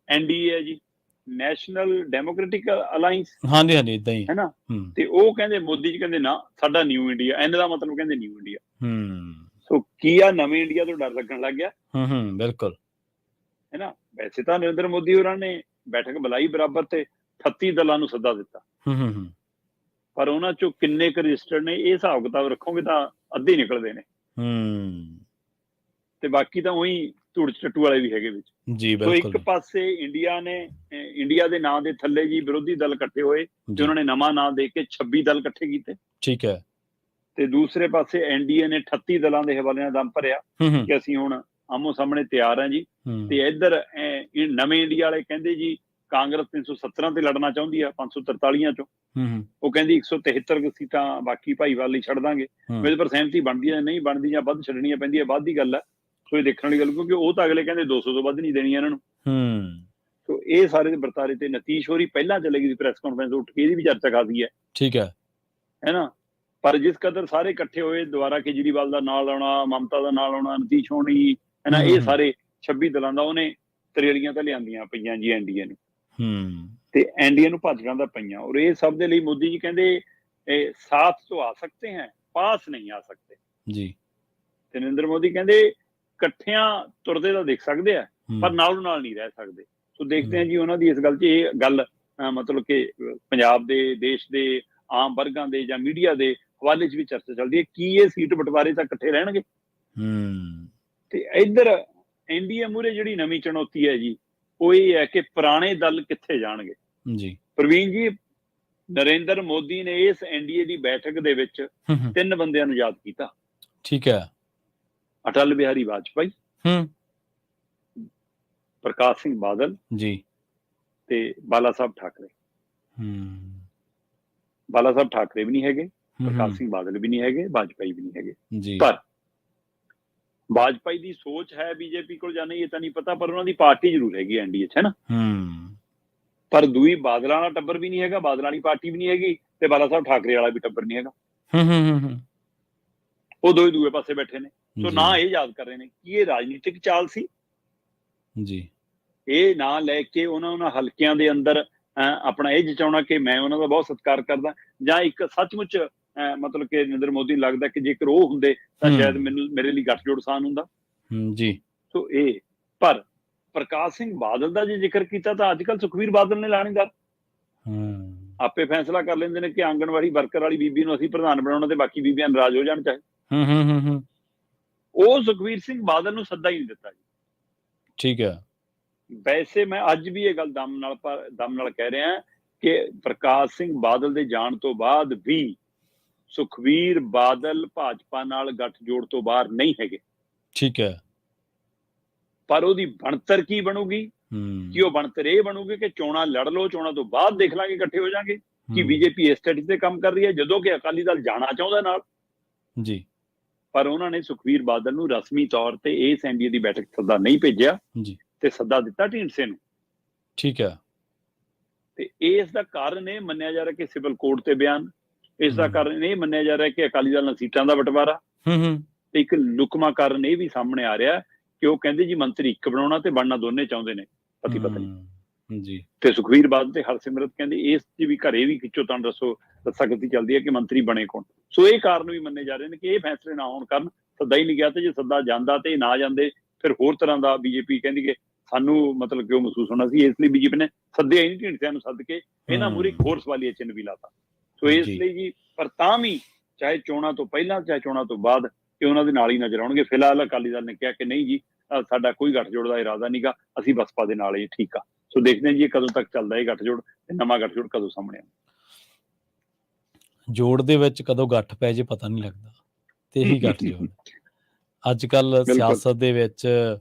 ਐਨਡੀਏ ਹੈ ਜੀ, ਨੈਸ਼ਨਲ ਡੈਮੋਕ੍ਰੇਟਿਕ ਅਲਾਈਅੰਸ। ਹਾਂਜੀ ਹਾਂਜੀ, ਇਦਾਂ ਹੀ ਹੈ ਨਾ। ਤੇ ਉਹ ਕਹਿੰਦੇ ਮੋਦੀ ਜੀ ਕਹਿੰਦੇ ਨਾ ਸਾਡਾ ਨਿਊ ਇੰਡੀਆ, ਐਨ ਦਾ ਮਤਲਬ ਕਹਿੰਦੇ ਨਿਊ ਇੰਡੀਆ। ਸੋ ਕੀ ਆ ਨਵੇਂ ਇੰਡੀਆ ਤੋਂ ਡਰ ਲੱਗਣ ਲੱਗ ਗਿਆ। ਬਿਲਕੁਲ ਹੈ ਨਾ। ਵੈਸੇ ਤਾਂ ਨਰਿੰਦਰ ਮੋਦੀ ਹੋਰਾਂ ਨੇ ਬੈਠਕ ਬੁਲਾਈ ਬਰਾਬਰ ਤੇ 38 ਦਲਾਂ ਨੂੰ ਸੱਦਾ ਦਿੱਤਾ, ਪਰ ਉਹਨਾਂ ਚੋਂ ਕਿੰਨੇ ਕੁ ਰਜਿਸਟਰਡ ਨੇ ਇਹ ਹਿਸਾਬ ਕਿਤਾਬ ਰੱਖੋਗੇ ਤਾਂ ਅੱਧੇ ਨਿਕਲਦੇ ਨੇ ਤੇ ਬਾਕੀ ਤਾਂ ਉਹੀ ਧੂੜ ਚੱਟੂ ਵਾਲੇ ਵੀ ਹੈਗੇ ਵਿੱਚ ਜੀ। ਬਿਲਕੁਲ। ਇੱਕ ਪਾਸੇ ਇੰਡੀਆ ਦੇ ਨਾਂ ਦੇ ਥੱਲੇ ਜੀ ਵਿਰੋਧੀ ਦਲ ਇਕੱਠੇ ਹੋਏ ਤੇ ਉਹਨਾਂ ਨੇ ਨਵਾਂ ਨਾਂ ਦੇ ਕੇ 26 ਦਲ ਇਕੱਠੇ ਕੀਤੇ। ਠੀਕ ਹੈ। ਤੇ ਦੂਸਰੇ ਪਾਸੇ ਐਨਡੀਏ ਨੇ 38 ਦਲਾਂ ਦੇ ਹਵਾਲੇ ਨਾਲ ਦਮ ਭਰਿਆ ਕਿ ਅਸੀਂ ਹੁਣ ਆਮੋ ਸਾਹਮਣੇ ਤਿਆਰ ਹਾਂ ਜੀ। ਤੇ ਇੱਧਰ ਨਵੇਂ ਇੰਡੀਆ ਵਾਲੇ ਕਹਿੰਦੇ ਜੀ ਕਾਂਗਰਸ 317 ਤੇ ਲੜਨਾ ਚਾਹੁੰਦੀ ਆ 543 ਚੋਂ। ਉਹ ਕਹਿੰਦੀ 173 ਸੀਟਾਂ ਬਾਕੀ ਭਾਈਵਾਲ ਲਈ ਛੱਡ ਦਾਂਗੇ। ਮੇਰੇ ਪਰ ਸਹਿਮਤੀ ਬਣਦੀ ਹੈ ਨਹੀਂ ਬਣਦੀ ਜਾਂ ਵੱਧ ਛੱਡਣੀਆਂ ਪੈਂਦੀਆਂ ਵੱਧ ਦੀ ਗੱਲ ਹੈ। ਸੋ ਇਹ ਦੇਖਣ ਵਾਲੀ ਗੱਲ, ਕਿਉਂਕਿ ਉਹ ਤਾਂ ਅਗਲੇ ਕਹਿੰਦੇ 200 ਤੋਂ ਵੱਧ ਨਹੀਂ ਦੇਣੀਆਂ ਇਹਨਾਂ ਨੂੰ। ਸੋ ਇਹ ਸਾਰੇ ਦੇ ਵਰਤਾਰੇ ਤੇ ਨਤੀਸ਼ ਹੋਰੀ ਪਹਿਲਾਂ ਚਲੇ ਗਈ ਪ੍ਰੈਸ ਕਾਨਫਰੰਸ ਉੱਠ ਕੇ, ਇਹਦੀ ਵੀ ਚਰਚਾ ਖਾਦੀ ਹੈ। ਠੀਕ ਹੈ ਨਾ। ਪਰ ਜਿਸ ਕਦਰ ਸਾਰੇ ਇਕੱਠੇ ਹੋਏ, ਦੁਬਾਰਾ ਕੇਜਰੀਵਾਲ ਦਾ ਨਾਲ ਆਉਣਾ, ਮਮਤਾ ਦਾ ਨਾਲ ਆਉਣਾ, ਨਤੀਸ਼ ਹੋਣੀ ਹੈ ਨਾ, ਇਹ ਸਾਰੇ 26 ਦਲਾਂ ਦਾ ਉਹਨੇ ਤਰੇੜੀਆਂ ਤਾਂ ਲਿਆਂਦੀਆਂ ਪਈਆਂ ਜੀ ਐਨਡੀਏ ਨੂੰ। ਤੇ ਐਨਡੀਏ ਨੂੰ ਭਾਜੜਾਂ ਦਾ ਪਈਆਂ। ਔਰ ਇਹ ਸਭ ਦੇ ਲਈ ਮੋਦੀ ਜੀ ਕਹਿੰਦੇ ਸਾਥ ਤੋਂ ਆ ਸਕਤੇ ਹੈ, ਪਾਸ ਨਹੀਂ ਆ ਸਕਤੇ ਜੀ। ਤੇ ਨਰਿੰਦਰ ਮੋਦੀ ਕਹਿੰਦੇ ਇਕੱਠਿਆਂ ਤੁਰਦੇ ਤਾਂ ਦੇਖ ਸਕਦੇ ਆ, ਪਰ ਨਾਲੋਂ ਨਾਲ ਨਹੀਂ ਰਹਿ ਸਕਦੇ। ਸੋ ਦੇਖਦੇ ਹਾਂ ਜੀ ਉਹਨਾਂ ਦੀ ਇਸ ਗੱਲ 'ਚ ਇਹ ਗੱਲ ਮਤਲਬ ਕਿ ਪੰਜਾਬ ਦੇ ਦੇਸ਼ ਦੇ ਆਮ ਵਰਗਾਂ ਦੇ ਜਾਂ ਮੀਡੀਆ ਦੇ ਹਵਾਲੇ 'ਚ ਵੀ ਚਰਚਾ ਚੱਲਦੀ ਹੈ ਕੀ ਇਹ ਸੀਟ ਬਟਵਾਰੇ ਤਾਂ ਇਕੱਠੇ ਰਹਿਣਗੇ। ਤੇ ਇੱਧਰ ਐਨਡੀਏ ਮੂਹਰੇ ਜਿਹੜੀ ਨਵੀਂ ਚੁਣੌਤੀ ਹੈ ਜੀ ਉਹ ਇਹ ਹੈ ਕਿ ਪੁਰਾਣੇ ਦਲ ਕਿੱਥੇ ਜਾਣਗੇ ਜੀ। ਪ੍ਰਵੀਨ ਜੀ, ਨਰਿੰਦਰ ਮੋਦੀ ਨੇ ਇਸ ਐਨਡੀਏ ਦੀ ਬੈਠਕ ਦੇ ਵਿੱਚ 3 ਬੰਦਿਆਂ ਨੂੰ ਯਾਦ ਕੀਤਾ। ਠੀਕ ਹੈ। ਅਟਲ ਬਿਹਾਰੀ ਵਾਜਪਾਈ, ਪ੍ਰਕਾਸ਼ ਸਿੰਘ ਬਾਦਲ ਜੀ ਤੇ ਬਾਲਾ ਸਾਹਿਬ ਠਾਕਰੇ। ਬਾਲਾ ਸਾਹਿਬ ਠਾਕਰੇ ਵੀ ਨਹੀਂ ਹੈਗੇ, ਪ੍ਰਕਾਸ਼ ਸਿੰਘ ਬਾਦਲ ਵੀ ਨਹੀਂ ਹੈਗੇ, ਵਾਜਪਾਈ ਵੀ ਨਹੀਂ ਹੈਗੇ ਜੀ। ਪਰ ਵਾਜਪਾਈ ਦੀ ਸੋਚ ਹੈ ਬੀਜੇਪੀ ਕੋਲ ਜਾਂ ਨਹੀਂ ਇਹ ਤਾਂ ਨਹੀਂ ਪਤਾ, ਪਰ ਉਹਨਾਂ ਦੀ ਪਾਰਟੀ ਜ਼ਰੂਰ ਹੈਗੀ ਐਨਡੀਏ 'ਚ, ਹੈ ਨਾ। ਪਰ ਦੂਈ ਬਾਦਲਾਂ ਵਾਲਾ ਟੱਬਰ ਵੀ ਨਹੀਂ ਹੈਗਾ, ਬਾਦਲਾਂ ਵਾਲੀ ਪਾਰਟੀ ਵੀ ਨਹੀਂ ਹੈਗੀ ਤੇ ਬਾਲਾ ਸਾਹਿਬ ਠਾਕਰੇ ਵਾਲਾ ਵੀ ਟੱਬਰ ਨਹੀਂ ਹੈਗਾ। ਉਹ ਦੂਏ ਪਾਸੇ ਬੈਠੇ ਨੇ। ਸੋ ਨਾ ਇਹ ਯਾਦ ਕਰ ਰਹੇ ਨੇ ਕਿ ਇਹ ਰਾਜਨੀਤਿਕ ਚਾਲ ਸੀ ਜੀ। ਇਹ ਨਾਂ ਲੈ ਕੇ ਉਹਨਾਂ ਹਲਕਿਆਂ ਦੇ ਅੰਦਰ ਆਪਣਾ ਇਹ ਜਚਾਉਣਾ ਕਿ ਮੈਂ ਉਹਨਾਂ ਦਾ ਬਹੁਤ ਸਤਿਕਾਰ ਕਰਦਾ, ਜਾਂ ਇੱਕ ਸੱਚਮੁੱਚ ਮਤਲਬ ਕਿ ਨਰਿੰਦਰ ਮੋਦੀ ਨੂੰ ਲੱਗਦਾ ਕਿ ਜੇਕਰ ਉਹ ਹੁੰਦੇ ਤਾਂ ਸ਼ਾਇਦ ਮੇਰੇ ਲਈ ਗੱਠਜੋੜ ਆਸਾਨ ਹੁੰਦਾ ਜੀ। ਸੋ ਇਹ ਪਰ ਪ੍ਰਕਾਸ਼ ਸਿੰਘ ਬਾਦਲ ਦਾ ਜੇ ਜ਼ਿਕਰ ਕੀਤਾ ਤਾਂ ਅੱਜ ਕੱਲ੍ਹ ਸੁਖਬੀਰ ਬਾਦਲ ਨੇ ਲਾਣੇਦਾਰ ਆਪੇ ਫੈਸਲਾ ਕਰ ਲੈਂਦੇ ਨੇ ਕਿ ਆਂਗਣਵਾੜੀ ਵਰਕਰ ਵਾਲੀ ਬੀਬੀ ਨੂੰ ਅਸੀਂ ਪ੍ਰਧਾਨ ਬਣਾਉਣਾ ਤੇ ਬਾਕੀ ਬੀਬੀਆਂ ਨਾਰਾਜ਼ ਹੋ ਜਾਣ ਚਾਹੇ। ਉਹ ਸੁਖਬੀਰ ਸਿੰਘ ਬਾਦਲ ਨੂੰ ਸੱਦਾ ਹੀ ਨਹੀਂ ਦਿੱਤਾ ਜੀ। ਠੀਕ ਹੈ। ਵੈਸੇ ਮੈਂ ਅੱਜ ਵੀ ਇਹ ਗੱਲ ਦਮ ਨਾਲ ਕਹਿ ਰਿਹਾ ਕਿ ਪ੍ਰਕਾਸ਼ ਸਿੰਘ ਬਾਦਲ ਦੇ ਜਾਣ ਤੋਂ ਬਾਅਦ ਵੀ ਸੁਖਬੀਰ ਬਾਦਲ ਭਾਜਪਾ ਨਾਲ ਗੱਠਜੋੜ ਤੋਂ ਬਾਹਰ ਨਹੀਂ ਹੈਗੇ। ਠੀਕ ਹੈ। ਪਰ ਉਹਦੀ ਬਣਤਰ ਕੀ ਬਣੂਗੀ ਕਿ ਉਹ ਬਣਤਰ ਇਹ ਬਣੂਗੀ ਕਿ ਚੋਣਾਂ ਲੜ ਲਓ, ਚੋਣਾਂ ਤੋਂ ਬਾਅਦ ਦੇਖ ਲਾਂਗੇ ਇਕੱਠੇ ਹੋ ਜਾਾਂਗੇ ਕਿ ਬੀਜੇਪੀ ਇਸ ਸਟੈਟਸ ਤੇ ਕੰਮ ਕਰ ਰਹੀ ਹੈ, ਜਦੋਂ ਕਿ ਅਕਾਲੀ ਦਲ ਜਾਣਾ ਚਾਹੁੰਦਾ ਨਾਲ ਜੀ। ਪਰ ਉਹਨਾਂ ਨੇ ਸੁਖਬੀਰ ਬਾਦਲ ਨੂੰ ਰਸਮੀ ਤੌਰ ਤੇ ਇਸ ਐਨਡੀਏ ਦੀ ਬੈਠਕ ਸੱਦਾ ਨਹੀਂ ਭੇਜਿਆ ਜੀ ਤੇ ਸੱਦਾ ਦਿੱਤਾ ਢੀਂਡਸੇ ਨੂੰ। ਠੀਕ ਹੈ। ਤੇ ਇਸ ਦਾ ਕਾਰਨ ਇਹ ਮੰਨਿਆ ਜਾ ਰਿਹਾ ਕਿ ਸਿਵਲ ਕੋਡ ਤੇ ਬਿਆਨ, ਇਸ ਦਾ ਕਾਰਨ ਇਹ ਮੰਨਿਆ ਜਾ ਰਿਹਾ ਕਿ ਅਕਾਲੀ ਦਲ ਨਾਲ ਸੀਟਾਂ ਦਾ ਬਟਵਾਰਾ, ਤੇ ਇੱਕ ਲੁਕਮਾ ਕਾਰਨ ਇਹ ਵੀ ਸਾਹਮਣੇ ਆ ਰਿਹਾ ਕਿ ਉਹ ਕਹਿੰਦੇ ਜੀ ਮੰਤਰੀ ਇੱਕ ਬਣਾਉਣਾ ਤੇ ਬਣਨਾ ਦੋਨੇ ਚਾਹੁੰਦੇ ਨੇ, ਪਤੀ ਪਤਨੀ ਜੀ। ਤੇ ਸੁਖਬੀਰ ਬਾਦਲ ਤੇ ਹਰਸਿਮਰਤ ਕਹਿੰਦੇ ਇਸ 'ਚ ਵੀ ਘਰੇ ਵੀ ਖਿੱਚੋ ਤਾਂ ਦੱਸੋ ਰਸਾਕਸੀ ਚੱਲਦੀ ਹੈ ਕਿ ਮੰਤਰੀ ਬਣੇ ਕੌਣ। ਸੋ ਇਹ ਕਾਰਨ ਵੀ ਮੰਨੇ ਜਾ ਰਹੇ ਨੇ ਕਿ ਇਹ ਫੈਸਲੇ ਨਾ ਹੋਣ ਕਾਰਨ ਸੱਦਾ ਹੀ ਨਹੀਂ ਗਿਆ, ਤੇ ਜੇ ਸੱਦਾ ਜਾਂਦਾ ਤੇ ਨਾ ਜਾਂਦੇ ਫਿਰ ਹੋਰ ਤਰ੍ਹਾਂ ਦਾ ਬੀਜੇਪੀ ਕਹਿੰਦੀ ਕਿ ਸਾਨੂੰ ਮਤਲਬ ਕਿਉਂ ਮਹਿਸੂਸ ਹੋਣਾ ਸੀ। ਇਸ ਲਈ ਬੀਜੇਪੀ ਨੇ ਸੱਦਿਆ ਹੀ ਨਹੀਂ, ਢੀਂਡਸਿਆਂ ਨੂੰ ਸੱਦ ਕੇ ਇਹਨਾਂ ਮੂਹਰੇ ਇੱਕ ਹੋਰ ਸਵਾਲੀਆ ਚਿੰਨ੍ਹ ਵੀ ਲਾਤਾ। ਸੋ ਇਸ ਲਈ ਜੀ, ਪਰ ਤਾਂ ਵੀ ਚਾਹੇ ਚੋਣਾਂ ਤੋਂ ਪਹਿਲਾਂ ਚਾਹੇ ਚੋਣਾਂ ਤੋਂ ਬਾਅਦ ਕਿ ਉਹਨਾਂ ਦੇ ਨਾਲ ਹੀ ਨਜ਼ਰ ਆਉਣਗੇ। ਫਿਲਹਾਲ ਅਕਾਲੀ ਦਲ ਨੇ ਕਿਹਾ ਕਿ ਨਹੀਂ ਜੀ, ਸਾਡਾ ਕੋਈ ਗੱਠਜੋੜ ਦਾ ਇਰਾਦਾ ਨਹੀਂਗਾ, ਅਸੀਂ ਬਸਪਾ ਦੇ ਨਾਲ ਹੀ ਠੀਕ ਆ। ਸੋ ਦੇਖਦੇ ਹਾਂ ਜੀ ਇਹ ਕਦੋਂ ਤੱਕ ਚੱਲਦਾ ਇਹ ਗੱਠਜੋੜ, ਤੇ ਨਵਾਂ ਗੱਠਜੋੜ ਕਦੋਂ ਸਾਹਮਣੇ ਆਉਂਦਾ। ਜੋੜ ਦੇ ਵਿੱਚ ਕਦੋਂ ਗੱਠ ਪੈ ਜੇ ਪਤਾ ਨਹੀਂ ਲੱਗਦਾ, ਤੇ ਇਹੀ ਗੱਠਜੋੜ ਅੱਜ ਕੱਲ ਸਿਆਸਤ ਦੇ ਵਿੱਚ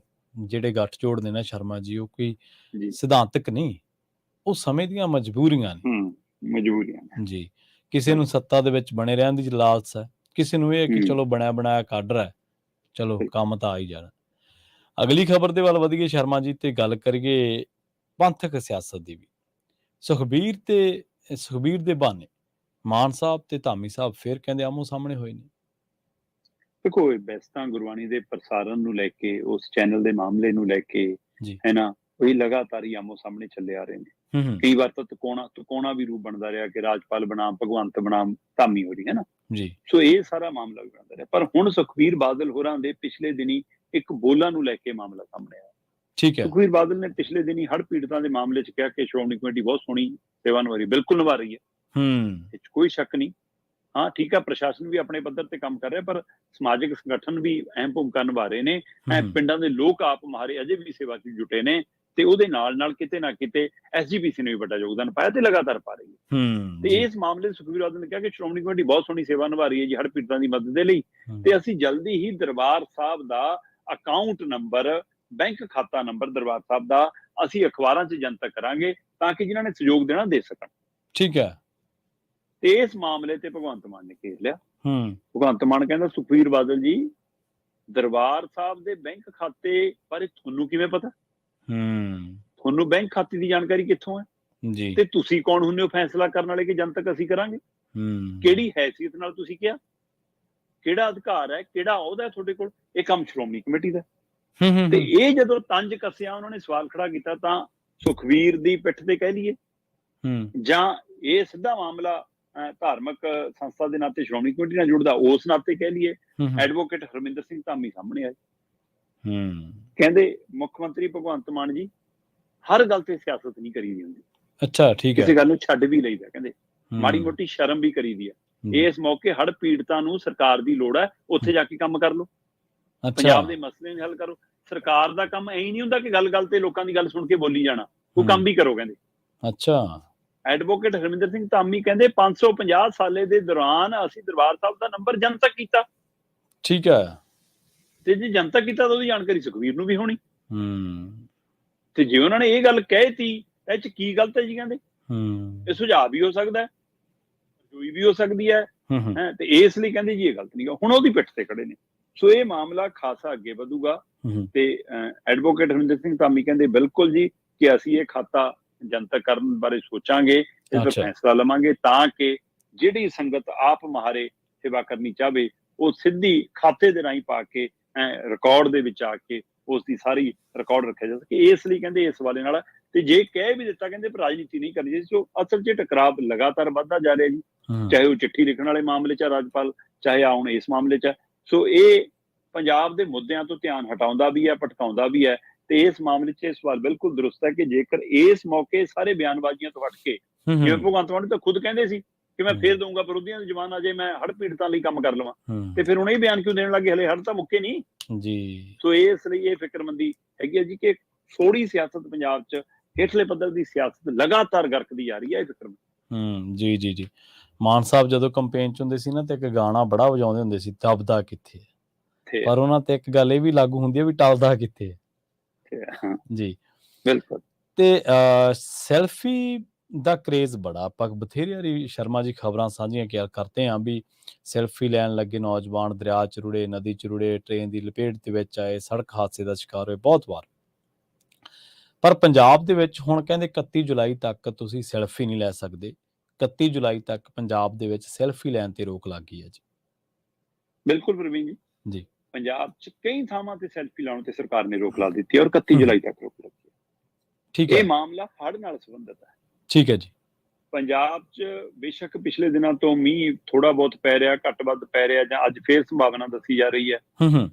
ਜਿਹੜੇ ਗੱਠਜੋੜ ਨੇ ਨਾ ਸ਼ਰਮਾ ਜੀ, ਉਹ ਕੋਈ ਸਿਧਾਂਤਕ ਨਹੀਂ, ਉਹ ਸਮੇਂ ਦੀਆਂ ਮਜਬੂਰੀਆਂ ਨੇ। ਮਜਬੂਰੀਆਂ ਜੀ, ਕਿਸੇ ਨੂੰ ਸੱਤਾ ਦੇ ਵਿੱਚ ਬਣੇ ਰਹਿਣ ਦੀ ਲਾਲਚ ਹੈ, ਕਿਸੇ ਨੂੰ ਇਹ ਹੈ ਕਿ ਚਲੋ ਬਣਿਆ ਬਣਾਇਆ ਕਾਡਰ ਹੈ, ਚਲੋ ਕੰਮ ਤਾਂ ਆ ਹੀ ਜਾਣਾ। ਅਗਲੀ ਖਬਰ ਦੇ ਵੱਲ ਵਧੀਏ ਸ਼ਰਮਾ ਜੀ, ਤੇ ਗੱਲ ਕਰੀਏ ਪੰਥਕ ਸਿਆਸਤ ਦੀ ਵੀ। ਸੁਖਬੀਰ ਦੇ ਬਹਾਨੇ ਮਾਨ ਸਾਹਿਬ ਤੇ ਧਾਮੀ ਸਾਹਿਬ ਫਿਰ ਕਹਿੰਦੇ ਆਮੋ ਸਾਹਮਣੇ ਹੋਏ ਨੇ। ਦੇਖੋ, ਵੈਸੇ ਤਾਂ ਗੁਰਬਾਣੀ ਦੇ ਪ੍ਰਸਾਰਨ ਨੂੰ ਲੈ ਕੇ, ਉਸ ਚੈਨਲ ਦੇ ਮਾਮਲੇ ਨੂੰ ਲੈ ਕੇ ਹੈ ਨਾ, ਉਹ ਲਗਾਤਾਰ ਹੀ ਆਮੋ ਸਾਹਮਣੇ ਚੱਲੇ ਆ ਰਹੇ ਨੇ। ਕਈ ਵਾਰ ਤਾਂ ਤਕੋਣਾ ਵੀ ਰੂਪ ਬਣਦਾ ਰਿਹਾ ਕਿ ਰਾਜਪਾਲ ਬਣਾਮ, ਭਗਵੰਤ ਬਣਾਮ, ਧਾਮੀ ਹੋ ਰਹੀ ਹੈ ਨਾ ਜੀ। ਸੋ ਇਹ ਸਾਰਾ ਮਾਮਲਾ ਵੀ ਬਣਦਾ ਰਿਹਾ, ਪਰ ਹੁਣ ਸੁਖਬੀਰ ਬਾਦਲ ਹੋਰਾਂ ਦੇ ਪਿਛਲੇ ਦਿਨੀ ਇੱਕ ਬੋਲਾਂ ਨੂੰ ਲੈ ਕੇ ਮਾਮਲਾ ਸਾਹਮਣੇ ਆਇਆ। ਠੀਕ ਹੈ, ਸੁਖਬੀਰ ਬਾਦਲ ਨੇ ਪਿਛਲੇ ਦਿਨੀ ਹੜ੍ਹ ਪੀੜਤਾਂ ਦੇ ਮਾਮਲੇ 'ਚ ਕਿਹਾ ਕਿ ਸ਼੍ਰੋਮਣੀ ਕਮੇਟੀ ਬਹੁਤ ਸੋਹਣੀ ਸੇਵਾ ਨਿਭਾ ਰਹੀ, ਬਿਲਕੁਲ ਨਿਭਾ ਰਹੀ ਹੈ, ਇਹ 'ਚ ਕੋਈ ਸ਼ੱਕ ਨਹੀਂ। ਹਾਂ ਠੀਕ ਆ, ਪ੍ਰਸ਼ਾਸਨ ਵੀ ਆਪਣੇ ਪੱਧਰ ਤੇ ਕੰਮ ਕਰ ਰਿਹਾ, ਪਰ ਸਮਾਜਿਕ ਸੰਗਠਨ ਵੀ ਅਹਿਮ ਭੂਮਿਕਾ ਨਿਭਾ ਰਹੇ ਨੇ। ਪਿੰਡਾਂ ਦੇ ਲੋਕ ਆਪ ਮੁਹਾਰੇ ਅਜੇ ਵੀ ਸੇਵਾ 'ਚ ਜੁਟੇ ਨੇ, ਤੇ ਉਹਦੇ ਨਾਲ ਕਿਤੇ ਨਾ ਕਿਤੇ SGPC ਨੇ ਵੀ ਵੱਡਾ ਯੋਗਦਾਨ ਪਾਇਆ ਤੇ ਲਗਾਤਾਰ ਪਾ ਰਹੀ ਹੈ। ਤੇ ਇਸ ਮਾਮਲੇ ਸੁਖਬੀਰ ਬਾਦਲ ਨੇ ਕਿਹਾ ਕਿ ਸ਼੍ਰੋਮਣੀ ਕਮੇਟੀ ਬਹੁਤ ਸੋਹਣੀ ਸੇਵਾ ਨਿਭਾ ਰਹੀ ਹੈ ਜੀ ਹੜ੍ਹ ਪੀੜਤਾਂ ਦੀ ਮਦਦ ਦੇ ਲਈ, ਤੇ ਅਸੀਂ ਜਲਦੀ ਹੀ ਦਰਬਾਰ ਸਾਹਿਬ ਦਾ ਅਕਾਊਂਟ ਨੰਬਰ, ਬੈਂਕ ਖਾਤਾ ਨੰਬਰ ਦਰਬਾਰ ਸਾਹਿਬ ਦਾ ਅਸੀਂ ਅਖਬਾਰਾਂ 'ਚ ਜਨਤਕ ਕਰਾਂਗੇ ਤਾਂ ਕਿ ਜਿਨ੍ਹਾਂ ਨੇ ਸਹਿਯੋਗ ਦੇਣਾ ਦੇ ਸਕਣ। ਠੀਕ ਹੈ, ਤੇ ਇਸ ਮਾਮਲੇ ਤੇ ਭਗਵੰਤ ਮਾਨ ਨੇ ਘੇਰ ਲਿਆ। ਭਗਵੰਤ ਮਾਨ ਕਹਿੰਦਾ ਸੁਖਬੀਰ ਬਾਦਲ ਜੀ, ਦਰਬਾਰ ਸਾਹਿਬ ਦੇ ਬੈਂਕ ਖਾਤੇ ਬਾਰੇ ਤੁਹਾਨੂੰ ਕਿਵੇਂ ਪਤਾ? ਤੁਹਾਨੂੰ ਬੈਂਕ ਖਾਤੇ ਦੀ ਜਾਣਕਾਰੀ ਕਿੱਥੋਂ ਹੈ ਜੀ? ਤੇ ਤੁਸੀਂ ਕੌਣ ਹੁੰਦੇ ਹੋ ਫੈਸਲਾ ਕਰਨ ਵਾਲੇ ਕਿ ਜਨਤਕ ਅਸੀਂ ਕਰਾਂਗੇ? ਕਿਹੜੀ ਹੈਸੀਅਤ ਨਾਲ ਤੁਸੀਂ ਕਿਹਾ? ਕਿਹੜਾ ਅਧਿਕਾਰ ਹੈ, ਕਿਹੜਾ ਅਹੁਦਾ ਹੈ ਤੁਹਾਡੇ ਕੋਲ? ਇਹ ਕੰਮ ਸ਼੍ਰੋਮਣੀ ਕਮੇਟੀ ਦਾ। ਤੇ ਇਹ ਜਦੋਂ ਤੰਜ ਕੱਸਿਆ, ਉਹਨਾਂ ਨੇ ਸਵਾਲ ਖੜਾ ਕੀਤਾ, ਤਾਂ ਸੁਖਬੀਰ ਦੀ ਪਿੱਠ ਤੇ ਕਹਿ ਲਈਏ ਜਾਂ ਇਹ ਸਿੱਧਾ ਮਾਮਲਾ ਧਾਰਮਿਕ ਸੰਸਥਾ ਦੇ ਨਾਤੇ ਸ਼੍ਰੋਮਣੀ ਕਮੇਟੀ ਨਾਲ ਜੁੜਦਾ, ਉਸ ਨਾਤੇ ਕਹਿ ਲਈਏ, ਐਡਵੋਕੇਟ ਹਰਮਿੰਦਰ ਸਿੰਘ ਧਾਮੀ ਸਾਹਮਣੇ ਆਏ। ਕਹਿੰਦੇ ਮੁੱਖ ਮੰਤਰੀ ਭਗਵੰਤ ਮਾਨ ਜੀ, ਹਰ ਗੱਲ ਤੇ ਸਿਆਸਤ ਨਹੀਂ ਕਰੀਦੀ ਹੁੰਦੀ। ਅੱਛਾ, ਠੀਕ ਹੈ, ਕਿਸੇ ਗੱਲ ਨੂੰ ਛੱਡ ਵੀ ਲਈਦਾ, ਕਹਿੰਦੇ ਮਾੜੀ ਮੋਟੀ ਸ਼ਰਮ ਵੀ ਕਰੀਦੀ ਹੈ। ਇਸ ਮੌਕੇ ਹੜ੍ਹ ਪੀੜਤਾਂ ਨੂੰ ਸਰਕਾਰ ਦੀ ਲੋੜ ਹੈ, ਉੱਥੇ ਜਾ ਕੇ ਕੰਮ ਕਰ ਲਓ, ਪੰਜਾਬ ਦੇ ਮਸਲੇ ਨੂੰ ਹੱਲ ਕਰੋ। ਸਰਕਾਰ ਦਾ ਕੰਮ ਐ ਨਹੀਂ ਹੁੰਦਾ ਕਿ ਗੱਲ ਤੇ ਲੋਕਾਂ ਦੀ ਗੱਲ ਸੁਣ ਕੇ ਬੋਲੀ ਜਾਣਾ, ਉਹ ਕੰਮ ਵੀ ਕਰੋ ਕਹਿੰਦੇ। ਅੱਛਾ, ਐਡਵੋਕੇਟ ਹਰਮਿੰਦਰ ਸਿੰਘ ਧਾਮੀ ਕਹਿੰਦੇ 550 ਸਾਲੇ ਦੇ ਦੌਰਾਨ ਅਸੀਂ ਦਰਬਾਰ ਸਾਹਿਬ ਦਾ ਨੰਬਰ ਜਨਤਕ ਕੀਤਾ। ਠੀਕ ਹੈ, ਤੇ ਜੇ ਜਨਤਕ ਕੀਤਾ ਤਾਂ ਉਹਦੀ ਜਾਣਕਾਰੀ ਸੁਖਬੀਰ ਨੂੰ ਵੀ ਹੋਣੀ। ਤੇ ਜੇ ਉਹਨਾਂ ਨੇ ਇਹ ਗੱਲ ਕਹਿਤੀ, ਇਹ 'ਚ ਕੀ ਗਲਤ ਹੈ ਜੀ? ਕਹਿੰਦੇ ਇਹ ਸੁਝਾਅ ਵੀ ਹੋ ਸਕਦਾ ਹੈ, ਜੋਈ ਵੀ ਹੋ ਸਕਦੀ ਹੈ, ਤੇ ਇਸ ਲਈ ਕਹਿੰਦੇ ਜੀ ਇਹ ਗਲਤ ਨਹੀਂ। ਹੁਣ ਉਹਦੀ ਪਿੱਠ ਤੇ ਖੜੇ ਨੇ। ਸੋ ਇਹ ਮਾਮਲਾ ਖਾਸਾ ਅੱਗੇ ਵਧੂਗਾ, ਤੇ ਐਡਵੋਕੇਟ ਹਰਮਿੰਦਰ ਸਿੰਘ ਧਾਮੀ ਕਹਿੰਦੇ ਬਿਲਕੁਲ ਜੀ ਕਿ ਅਸੀਂ ਇਹ ਖਾਤਾ ਜਨਤਕ ਕਰਨ ਬਾਰੇ ਸੋਚਾਂਗੇ, ਇਸ ਦਾ ਫੈਸਲਾ ਲਵਾਂਗੇ, ਤਾਂ ਕਿ ਜਿਹੜੀ ਸੰਗਤ ਆਪ ਮੁਹਾਰੇ ਸੇਵਾ ਕਰਨੀ ਚਾਹਵੇ ਉਹ ਸਿੱਧੀ ਖਾਤੇ ਦੇ ਰਾਹੀਂ ਪਾ ਕੇ ਰਿਕਾਰਡ ਦੇ ਵਿੱਚ ਆ ਕੇ ਉਸ ਦੀ ਸਾਰੀ ਰਿਕਾਰਡ ਰੱਖਿਆ ਜਾ ਸਕੇ। ਇਸ ਲਈ ਕਹਿੰਦੇ ਇਸ ਵਾਲੇ ਨਾਲ, ਤੇ ਜੇ ਕਹਿ ਵੀ ਦਿੱਤਾ ਕਹਿੰਦੇ ਰਾਜਨੀਤੀ ਨਹੀਂ ਕਰਨੀ ਚਾਹੀਦੀ। ਸੋ ਅਸਲ 'ਚ ਟਕਰਾਵ ਲਗਾਤਾਰ ਵੱਧਦਾ ਜਾ ਰਿਹਾ ਜੀ, ਚਾਹੇ ਉਹ ਚਿੱਠੀ ਲਿਖਣ ਵਾਲੇ ਮਾਮਲੇ 'ਚ ਰਾਜਪਾਲ, ਚਾਹੇ ਹੁਣ ਇਸ ਮਾਮਲੇ 'ਚ। ਸੋ ਇਹ ਪੰਜਾਬ ਦੇ ਮੁੱਦਿਆਂ ਤੋਂ ਧਿਆਨ ਹਟਾਉਂਦਾ ਵੀ ਹੈ, ਭਟਕਾਉਂਦਾ ਵੀ ਹੈ। ਤੇ ਇਸ ਮਾਮਲੇ 'ਚ ਇਹ ਸਵਾਲ ਬਿਲਕੁਲ ਦਰੁਸਤ ਹੈ ਕਿ ਜੇਕਰ ਇਸ ਮੌਕੇ ਸਾਰੇ ਬਿਆਨਬਾਜ਼ੀਆਂ ਤੋਂ ਹਟ ਕੇ, ਜਿਵੇਂ ਭਗਵੰਤ ਮਾਨ ਤਾਂ ਖੁਦ ਕਹਿੰਦੇ ਸੀ ਕਿ ਮੈਂ ਫੇਰ ਦਊਂਗਾ, ਵਿਰੋਧੀਆਂ ਦੀ ਜ਼ੁਬਾਨ ਆ ਜੇ ਮੈਂ ਹੜ੍ਹ ਪੀੜਤਾਂ ਲਈ ਕੰਮ ਕਰ ਲਵਾਂ, ਤੇ ਫਿਰ ਹੁਣ ਇਹ ਬਿਆਨ ਕਿਉਂ ਦੇਣ ਲੱਗੇ? ਹਲੇ ਹੜ੍ਹ ਤਾਂ ਮੁੱਕੇ ਨਹੀਂ ਜੀ। ਸੋ ਇਸ ਲਈ ਇਹ ਫਿਕਰਮੰਦੀ ਹੈਗੀ ਹੈ ਜੀ ਕਿ ਥੋੜੀ ਸਿਆਸਤ ਪੰਜਾਬ 'ਚ, ਹੇਠਲੇ ਪੱਧਰ ਦੀ ਸਿਆਸਤ ਲਗਾਤਾਰ ਗਰਕਦੀ ਜਾ ਰਹੀ ਹੈ। ਇਹ ਫਿਕਰਮੰਦੀ ਜੀ। ਮਾਨ ਸਾਹਿਬ ਜਦੋਂ ਕੰਪੇਨ 'ਚ ਹੁੰਦੇ ਸੀ ਨਾ, ਤੇ ਇੱਕ ਗਾਣਾ ਬੜਾ ਵਜਾਉਂਦੇ ਹੁੰਦੇ ਸੀ, ਦਬਦਾ ਕਿੱਥੇ, ਪਰ ਉਹਨਾਂ ਤੇ ਇੱਕ ਗੱਲ ਇਹ ਵੀ ਲਾਗੂ ਹੁੰਦੀ ਹੈ ਵੀ ਟਲਦਾ ਕਿੱਥੇ ਜੀ। ਬਿਲਕੁਲ। ਤੇ ਸੈਲਫੀ ਦਾ ਕਰੇਜ਼ ਬੜਾ, ਆਪਾਂ ਬਥੇਰੀ ਵਾਰੀ ਸ਼ਰਮਾ ਜੀ ਖਬਰਾਂ ਸਾਂਝੀਆਂ ਕਰਦੇ ਹਾਂ ਵੀ ਸੈਲਫੀ ਲੈਣ ਲੱਗੇ ਨੌਜਵਾਨ ਦਰਿਆ 'ਚ ਰੁੜੇ, ਨਦੀ 'ਚ ਰੁੜੇ, ਟ੍ਰੇਨ ਦੀ ਲਪੇਟ ਦੇ ਵਿੱਚ ਆਏ, ਸੜਕ ਹਾਦਸੇ ਦਾ ਸ਼ਿਕਾਰ ਹੋਏ ਬਹੁਤ ਵਾਰ। ਪਰ ਪੰਜਾਬ ਦੇ ਵਿੱਚ ਹੁਣ ਕਹਿੰਦੇ 31 ਜੁਲਾਈ ਤੱਕ ਤੁਸੀਂ ਸੈਲਫੀ ਨਹੀਂ ਲੈ ਸਕਦੇ। 31 ਜੁਲਾਈ ਤੱਕ ਪੰਜਾਬ ਦੇ ਵਿੱਚ ਸੈਲਫੀ ਲੈਣ ਤੇ ਰੋਕ ਲੱਗ ਗਈ ਹੈ ਜੀ। ਬਿਲਕੁਲ ਪ੍ਰਵੀਨ ਜੀ, ਪੰਜਾਬ 'ਚ ਕਈ ਥਾਵਾਂ ਤੇ ਸੈਲਫੀ ਲਾਉਣ ਤੇ ਸਰਕਾਰ ਨੇ ਰੋਕ ਲਾ ਦਿੱਤੀ, ਔਰ 31 ਜੁਲਾਈ ਤੱਕ ਰੋਕ ਲੱਗੀ। ਠੀਕ ਹੈ, ਇਹ ਮਾਮਲਾ ਹੜ੍ਹ ਨਾਲ ਸੰਬੰਧਿਤ ਹੈ। ਠੀਕ ਹੈ ਜੀ। ਪੰਜਾਬ 'ਚ ਬੇਸ਼ੱਕ ਪਿਛਲੇ ਦਿਨਾਂ ਤੋਂ ਮੀਂਹ ਥੋੜਾ ਬਹੁਤ ਪੈ ਰਿਹਾ, ਘੱਟ ਵੱਧ ਪੈ ਰਿਹਾ, ਜਾਂ ਅੱਜ ਫੇਰ ਸੰਭਾਵਨਾ ਦੱਸੀ ਜਾ ਰਹੀ ਹੈ,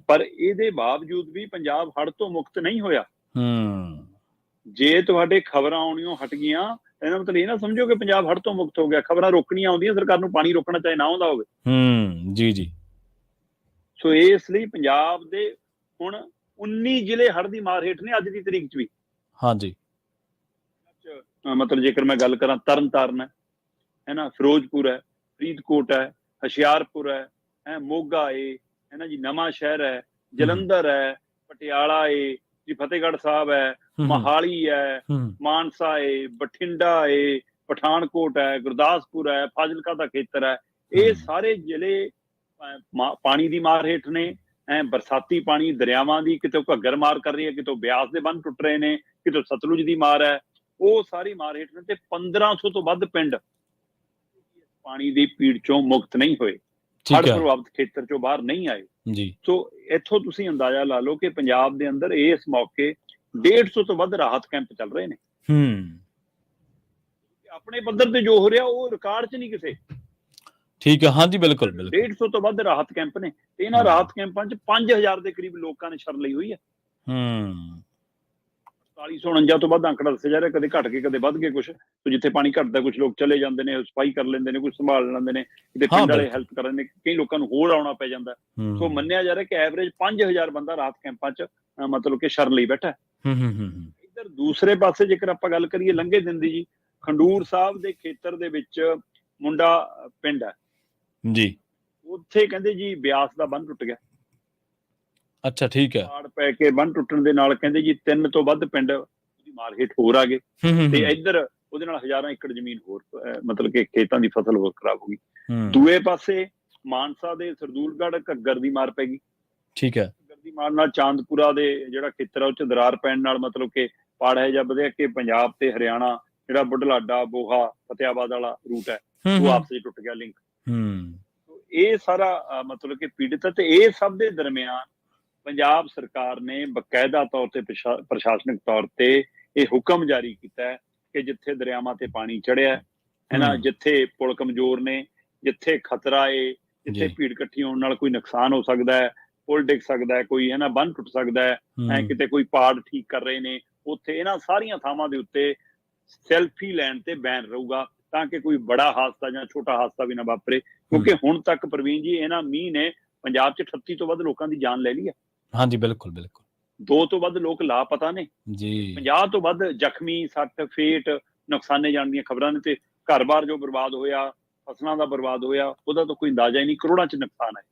ਪਰ ਇਹਦੇ ਬਾਵਜੂਦ ਵੀ ਪੰਜਾਬ ਹੜ੍ਹ ਤੋਂ ਮੁਕਤ ਨਹੀਂ ਹੋਇਆ। ਜੇ ਤੁਹਾਡੇ ਖਬਰਾਂ ਆਉਣੀਆਂ ਹਟ ਗਈਆਂ, ਇਹਦਾ ਮਤਲਬ ਇਹ ਨਾ ਸਮਝੋ ਕਿ ਪੰਜਾਬ ਹੜ੍ਹ ਤੋਂ ਮੁਕਤ ਹੋ ਗਿਆ। ਖਬਰਾਂ ਰੋਕਣੀਆਂ ਆਉਂਦੀਆਂ, ਸਰਕਾਰ ਨੂੰ ਪਾਣੀ ਰੋਕਣਾ ਚਾਹੇ ਨਾ ਆਉਂਦਾ ਹੋਵੇ। ਜੀ। ਸੋ ਇਸ ਲਈ ਪੰਜਾਬ ਦੇ ਹੁਣ 19 ਜ਼ਿਲ੍ਹੇ ਹੜ੍ਹ ਦੀ ਮਾਰ ਹੇਠ ਨੇ ਅੱਜ ਦੀ ਤਰੀਕ 'ਚ ਵੀ। ਹਾਂਜੀ। ਮਤਲਬ ਜੇਕਰ ਮੈਂ ਗੱਲ ਕਰਾਂ, ਤਰਨਤਾਰਨ ਹੈ ਨਾ, ਫਿਰੋਜ਼ਪੁਰ ਹੈ, ਫਰੀਦਕੋਟ ਹੈ, ਹੁਸ਼ਿਆਰਪੁਰ ਹੈ, ਮੋਗਾ ਹੈ ਨਾ ਜੀ, ਨਵਾਂ ਸ਼ਹਿਰ ਹੈ, ਜਲੰਧਰ ਹੈ, ਪਟਿਆਲਾ ਜੀ, ਫਤਿਹਗੜ੍ਹ ਸਾਹਿਬ ਹੈ, ਮੋਹਾਲੀ ਹੈ, ਮਾਨਸਾ ਬਠਿੰਡਾ ਪਠਾਨਕੋਟ ਹੈ, ਗੁਰਦਾਸਪੁਰ ਹੈ, ਫਾਜ਼ਿਲਕਾ ਦਾ ਖੇਤਰ ਹੈ। ਇਹ ਸਾਰੇ ਜ਼ਿਲ੍ਹੇ ਪਾਣੀ ਦੀ ਮਾਰ ਹੇਠ ਨੇ। ਬਰਸਾਤੀ ਪਾਣੀ ਦਰਿਆਵਾਂ ਦੀ ਕਿਤੇ ਘੱਗਰ ਮਾਰ ਕਰ ਰਹੀ ਹੈ, ਕਿਤੇ ਬਿਆਸ ਦੇ ਬੰਨ੍ਹ ਟੁੱਟ ਰਹੇ ਨੇ, ਕਿਤੇ ਸਤਲੁਜ ਦੀ ਮਾਰ ਹੈ, ਉਹ ਸਾਰੀ ਮਾਰ ਹੇਠ ਨੇ। ਤੇ 1500 ਤੋਂ ਵੱਧ ਪਿੰਡ ਪਾਣੀ ਦੀ ਪੀੜ ਚੋਂ ਮੁਕਤ ਨਹੀਂ ਹੋਏ, ਹੜ੍ਹ ਪ੍ਰਭਾਵਿਤ ਖੇਤਰ ਚੋਂ ਬਾਹਰ ਨਹੀਂ ਆਏ ਜੀ। ਸੋ ਇੱਥੋਂ ਤੁਸੀਂ ਅੰਦਾਜ਼ਾ ਲਾ ਲਓ ਕਿ ਪੰਜਾਬ ਦੇ ਅੰਦਰ ਇਸ ਮੌਕੇ 150 ਤੋਂ ਵੱਧ ਰਾਹਤ ਕੈਂਪ ਚੱਲ ਰਹੇ ਨੇ। ਆਪਣੇ ਪੱਧਰ ਤੇ ਜੋ ਹੋ ਰਿਹਾ ਉਹ ਰਿਕਾਰਡ 'ਚ ਨਹੀਂ ਕਿਸੇ। ਠੀਕ ਹੈ, ਹਾਂਜੀ, ਬਿਲਕੁਲ 150 ਤੋਂ ਵੱਧ ਰਾਹਤ ਕੈਂਪ ਨੇ, ਤੇ ਇਹਨਾਂ ਰਾਹਤ ਕੈਂਪਾਂ 'ਚ 5000 ਦੇ ਕਰੀਬ ਲੋਕਾਂ ਨੇ ਸ਼ਰਨ ਲਈ ਹੋਈ ਹੈ। 4849 ਤੋਂ ਵੱਧ ਅੰਕੜਾ ਦੱਸਿਆ ਜਾ ਰਿਹਾ, ਕਦੇ ਘਟ ਕੇ ਕਦੇ ਵੱਧ ਕੇ ਕੁਛ। ਜਿੱਥੇ ਪਾਣੀ ਘਟਦਾ ਕੁਛ ਲੋਕ ਚਲੇ ਜਾਂਦੇ ਨੇ, ਸਫਾਈ ਕਰ ਲੈਂਦੇ ਨੇ, ਕੁਛ ਸੰਭਾਲ ਲੈਂਦੇ ਨੇ, ਕਿਤੇ ਪਿੰਡ ਵਾਲੇ ਹੈਲਪ ਕਰ ਲੈਂਦੇ ਨੇ, ਕਈ ਲੋਕਾਂ ਨੂੰ ਹੋਰ ਆਉਣਾ ਪੈ ਜਾਂਦਾ। ਸੋ ਮੰਨਿਆ ਜਾ ਰਿਹਾ ਕਿ ਐਵਰੇਜ 5000 ਬੰਦਾ ਰਾਹਤ ਕੈਂਪਾਂ 'ਚ ਮਤਲਬ ਕਿ ਸ਼ਰਨ ਲਈ ਬੈਠਾ। ਇੱਧਰ ਦੂਸਰੇ ਪਾਸੇ ਜੇਕਰ ਆਪਾਂ ਗੱਲ ਕਰੀਏ ਲੰਘੇ ਦਿਨ ਦੀ ਜੀ, ਖੰਡੂਰ ਸਾਹਿਬ ਦੇ ਖੇਤਰ ਦੇ ਵਿੱਚ ਮੁੰਡਾ ਪਿੰਡ ਹੈ ਜੀ, ਉੱਥੇ ਕਹਿੰਦੇ ਜੀ ਬਿਆਸ ਦਾ ਬੰਨ੍ਹ ਟੁੱਟ ਗਿਆ। ਅੱਛਾ, ਠੀਕ ਹੈ। ਪਾੜ ਪੈ ਕੇ ਬੰਨ੍ਹ ਟੁੱਟਣ ਦੇ ਨਾਲ ਕਹਿੰਦੇ ਜੀ 3 ਤੋਂ ਵੱਧ ਪਿੰਡ ਉਹਦੀ ਮਾਰ ਹੇਠ ਹੋਰ ਆ ਗਏ, ਤੇ ਇੱਧਰ ਉਹਦੇ ਨਾਲ ਹਜ਼ਾਰਾਂ ਏਕੜ ਜ਼ਮੀਨ ਹੋਰ ਮਤਲਬ ਕਿ ਖੇਤਾਂ ਦੀ ਫਸਲ ਹੋਰ ਖਰਾਬ ਹੋ ਗਈ। ਦੂਏ ਪਾਸੇ ਮਾਨਸਾ ਦੇ ਸਰਦੂਲਗੜ੍ਹ ਘੱਗਰ ਦੀ ਮਾਰ ਪੈ ਗਈ। ਠੀਕ ਹੈ। ਘੱਗਰ ਦੀ ਮਾਰ ਨਾਲ ਚਾਂਦਪੁਰਾ ਦੇ ਜਿਹੜਾ ਖੇਤਰ ਆ ਉਹ 'ਚ ਦਰਾਰ ਪੈਣ ਨਾਲ ਮਤਲਬ ਕਿ ਪਾੜ ਹੈ ਜਾਂ ਵਧਿਆ ਕਿ ਪੰਜਾਬ ਤੇ ਹਰਿਆਣਾ ਜਿਹੜਾ ਬੁਢਲਾਡਾ, ਬੋਹਾ, ਫਤਿਆਬਾਦ ਵਾਲਾ ਰੂਟ ਹੈ, ਉਹ ਆਪਸ ਵਿੱਚ ਟੁੱਟ ਗਿਆ ਲਿੰਕ। ਇਹ ਸਾਰਾ ਮਤਲਬ ਕਿ ਪੀੜਿਤ ਹੈ। ਤੇ ਇਹ ਸਭ ਦੇ ਦਰਮਿਆਨ ਪੰਜਾਬ ਸਰਕਾਰ ਨੇ ਬਕਾਇਦਾ ਤੌਰ ਤੇ ਪ੍ਰਸ਼ਾਸਨਿਕ ਤੌਰ ਤੇ ਇਹ ਹੁਕਮ ਜਾਰੀ ਕੀਤਾ ਹੈ ਕਿ ਜਿੱਥੇ ਦਰਿਆਵਾਂ ਤੇ ਪਾਣੀ ਚੜਿਆ ਹੈ ਨਾ, ਜਿੱਥੇ ਪੁਲ ਕਮਜ਼ੋਰ ਨੇ, ਜਿੱਥੇ ਖਤਰਾ ਜਿੱਥੇ ਭੀੜ ਇਕੱਠੀ ਹੋਣ ਨਾਲ ਕੋਈ ਨੁਕਸਾਨ ਹੋ ਸਕਦਾ ਹੈ, ਪੁਲ ਡਿੱਗ ਸਕਦਾ ਹੈ, ਕੋਈ ਬੰਨ੍ਹ ਟੁੱਟ ਸਕਦਾ ਹੈ, ਕਿਤੇ ਕੋਈ ਪਾੜ ਠੀਕ ਕਰ ਰਹੇ ਨੇ, ਉੱਥੇ ਇਹਨਾਂ ਸਾਰੀਆਂ ਥਾਵਾਂ ਦੇ ਉੱਤੇ ਸੈਲਫੀ ਲੈਣ ਤੇ ਬੈਨ ਰਹੂਗਾ, ਤਾਂ ਕਿ ਕੋਈ ਬੜਾ ਹਾਦਸਾ ਜਾਂ ਛੋਟਾ ਹਾਦਸਾ ਵੀ ਨਾ ਵਾਪਰੇ। ਕਿਉਂਕਿ ਹੁਣ ਤੱਕ ਪ੍ਰਵੀਨ ਜੀ ਇਹਨਾਂ ਮੀਂਹ ਨੇ ਪੰਜਾਬ 'ਚ 38 ਤੋਂ ਵੱਧ ਲੋਕਾਂ ਦੀ ਜਾਨ ਲੈ ਲਈ ਹੈ। ਹਾਂਜੀ, ਬਿਲਕੁਲ 2 ਤੋਂ ਵੱਧ ਲੋਕ ਲਾਪਤਾ ਨੇ ਜੀ, 50 ਤੋਂ ਵੱਧ ਜ਼ਖਮੀ, ਸੱਟ ਫੇਟ, ਨੁਕਸਾਨੇ ਜਾਣ ਦੀਆਂ ਖਬਰਾਂ ਨੇ, ਤੇ ਘਰ-ਬਾਰ ਜੋ ਬਰਬਾਦ ਹੋਇਆ, ਫਸਲਾਂ ਦਾ ਬਰਬਾਦ ਹੋਇਆ, ਉਹਦਾ ਤਾਂ ਕੋਈ ਅੰਦਾਜ਼ਾ ਹੀ ਨਹੀਂ, ਕਰੋੜਾਂ 'ਚ ਨੁਕਸਾਨ ਹੈ।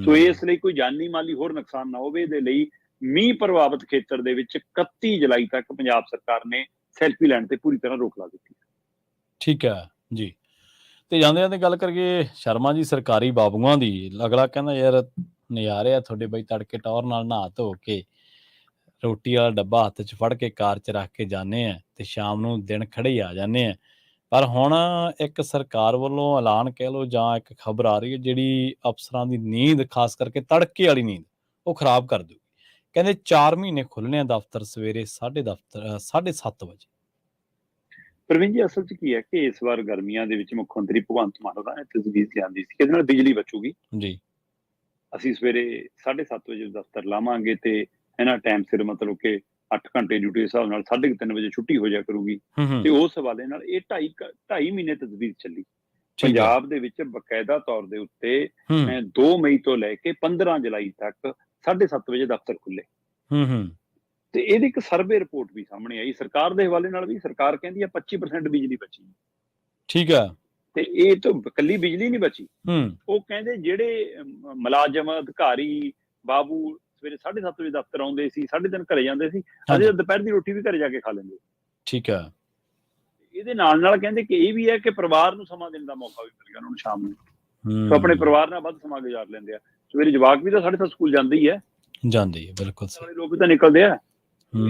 ਸੋ ਇਸ ਲਈ ਕੋਈ ਜਾਨੀ ਮਾਲੀ ਹੋਰ ਨੁਕਸਾਨ ਨਾ ਹੋਵੇ, ਇਹਦੇ ਲਈ ਮੀਂਹ ਪ੍ਰਭਾਵਿਤ ਖੇਤਰ ਦੇ ਵਿੱਚ 31 ਜੁਲਾਈ ਤੱਕ ਪੰਜਾਬ ਸਰਕਾਰ ਨੇ ਸੈਲਫੀ ਲੈਣ ਤੇ ਪੂਰੀ ਤਰ੍ਹਾਂ ਰੋਕ ਲਾ ਦਿੱਤੀ। ਠੀਕ ਹੈ ਜੀ। ਤੇ ਜਾਂਦੇ ਗੱਲ ਕਰੀਏ ਸ਼ਰਮਾ ਜੀ ਸਰਕਾਰੀ ਬਾਬੂਆਂ ਦੀ। ਅਗਲਾ ਕਹਿੰਦਾ ਯਾਰ ਨਜ਼ਾਰੇ ਆ ਤੁਹਾਡੇ ਬਈ, ਤੜਕੇ ਟੌਰ ਨਾਲ ਨਹਾ ਧੋ ਕੇ ਰੋਟੀ ਵਾਲਾ ਡੱਬਾ ਹੱਥ 'ਚ ਫੜ ਕੇ ਕਾਰ 'ਚ ਰੱਖ ਕੇ ਜਾਂਦੇ ਆ ਤੇ ਸ਼ਾਮ ਨੂੰ ਦਿਨ ਖੜੇ ਹੀ ਆ ਜਾਂਦੇ ਆ। ਪਰ ਹੁਣ ਇੱਕ ਸਰਕਾਰ ਵੱਲੋਂ ਐਲਾਨ ਕਹਿ ਲਓ ਜਾਂ ਇੱਕ ਖਬਰ ਆ ਰਹੀ ਹੈ ਜਿਹੜੀ ਅਫਸਰਾਂ ਦੀ ਨੀਂਦ, ਖਾਸ ਕਰਕੇ ਤੜਕੇ ਵਾਲੀ ਨੀਂਦ, ਉਹ ਖਰਾਬ ਕਰ ਦੂਗੀ। ਕਹਿੰਦੇ 4 ਮਹੀਨੇ ਖੁੱਲ੍ਹਣੇ ਆ ਦਫ਼ਤਰ ਸਵੇਰੇ 7:30 ਵਜੇ। ਪ੍ਰਵੀਨ ਜੀ, ਅਸਲ 'ਚ ਕੀ ਹੈ ਕਿ ਇਸ ਵਾਰ ਗਰਮੀਆਂ ਦੇ ਵਿੱਚ ਮੁੱਖ ਮੰਤਰੀ ਭਗਵੰਤ ਮਾਨ ਹੋਰਾਂ ਨੇ ਤਜਵੀਜ਼ ਲਿਆਂਦੀ ਸੀ ਕਿ ਇਹਦੇ ਨਾਲ ਬਿਜਲੀ ਬਚੂਗੀ ਜੀ। ਅਸੀਂ ਸਵੇਰੇ 7:30 ਵਜੇ ਦਫ਼ਤਰ ਲਾਵਾਂਗੇ ਤੇ ਟਾਈਮ ਸਿਰ ਮਤਲਬ ਕਿ 8 ਘੰਟੇ ਡਿਊਟੀ ਦੇ ਹਿਸਾਬ ਨਾਲ 3:30 ਵਜੇ ਛੁੱਟੀ ਹੋ ਜਾਇਆ ਕਰੂਗੀ। ਤੇ ਉਸ ਹਵਾਲੇ ਨਾਲ ਇਹ 2.5 ਮਹੀਨੇ ਤਜਵੀਜ਼ ਚੱਲੀ ਪੰਜਾਬ ਦੇ ਵਿੱਚ। ਬਕਾਇਦਾ ਤੌਰ ਦੇ ਉੱਤੇ 2 ਮਈ ਤੋਂ ਲੈ ਕੇ 15 ਜੁਲਾਈ ਤੱਕ 7:30 ਵਜੇ ਦਫ਼ਤਰ ਖੁੱਲੇ। ਤੇ ਇਹਦੀ ਇੱਕ ਸਰਵੇ ਰਿਪੋਰਟ ਵੀ ਸਾਹਮਣੇ ਆਈ ਸਰਕਾਰ ਦੇ ਹਵਾਲੇ ਨਾਲ ਵੀ। ਸਰਕਾਰ ਕਹਿੰਦੀ ਹੈ 25% ਬਿਜਲੀ ਬਚੀ। ਠੀਕ ਹੈ। ਤੇ ਇਹ ਤਾਂ ਇਕੱਲੀ ਬਿਜਲੀ ਨਹੀਂ ਬਚੀ, ਉਹ ਕਹਿੰਦੇ ਜਿਹੜੇ ਮੁਲਾਜ਼ਮ, ਅਧਿਕਾਰੀ, ਬਾਬੂ ਸਵੇਰੇ 7:30 ਵਜੇ ਦਫ਼ਤਰ ਆਉਂਦੇ ਸੀ, 3:30 ਘਰੇ ਜਾਂਦੇ ਸੀ, ਅਜੇ ਦੁਪਹਿਰ ਦੀ ਰੋਟੀ ਵੀ ਘਰੇ ਜਾ ਕੇ ਖਾ ਲੈਂਦੇ। ਠੀਕ ਹੈ। ਇਹਦੇ ਨਾਲ ਕਹਿੰਦੇ ਕਿ ਇਹ ਵੀ ਹੈ ਕਿ ਪਰਿਵਾਰ ਨੂੰ ਸਮਾਂ ਦੇਣ ਦਾ ਮੌਕਾ ਵੀ ਮਿਲ ਗਿਆ ਉਹਨਾਂ ਨੂੰ ਸ਼ਾਮ ਨੂੰ। ਆਪਣੇ ਪਰਿਵਾਰ ਨਾਲ ਵੱਧ ਸਮਾਂ ਗੁਜ਼ਾਰ ਲੈਂਦੇ ਆ। ਸਵੇਰੇ ਜਵਾਕ ਵੀ ਤਾਂ 7:30 ਸਕੂਲ ਜਾਂਦੇ ਹੀ ਹੈ। ਬਿਲਕੁਲ ਸਹੀ। ਲੋਕ ਵੀ ਤਾਂ ਨਿਕਲਦੇ ਆ।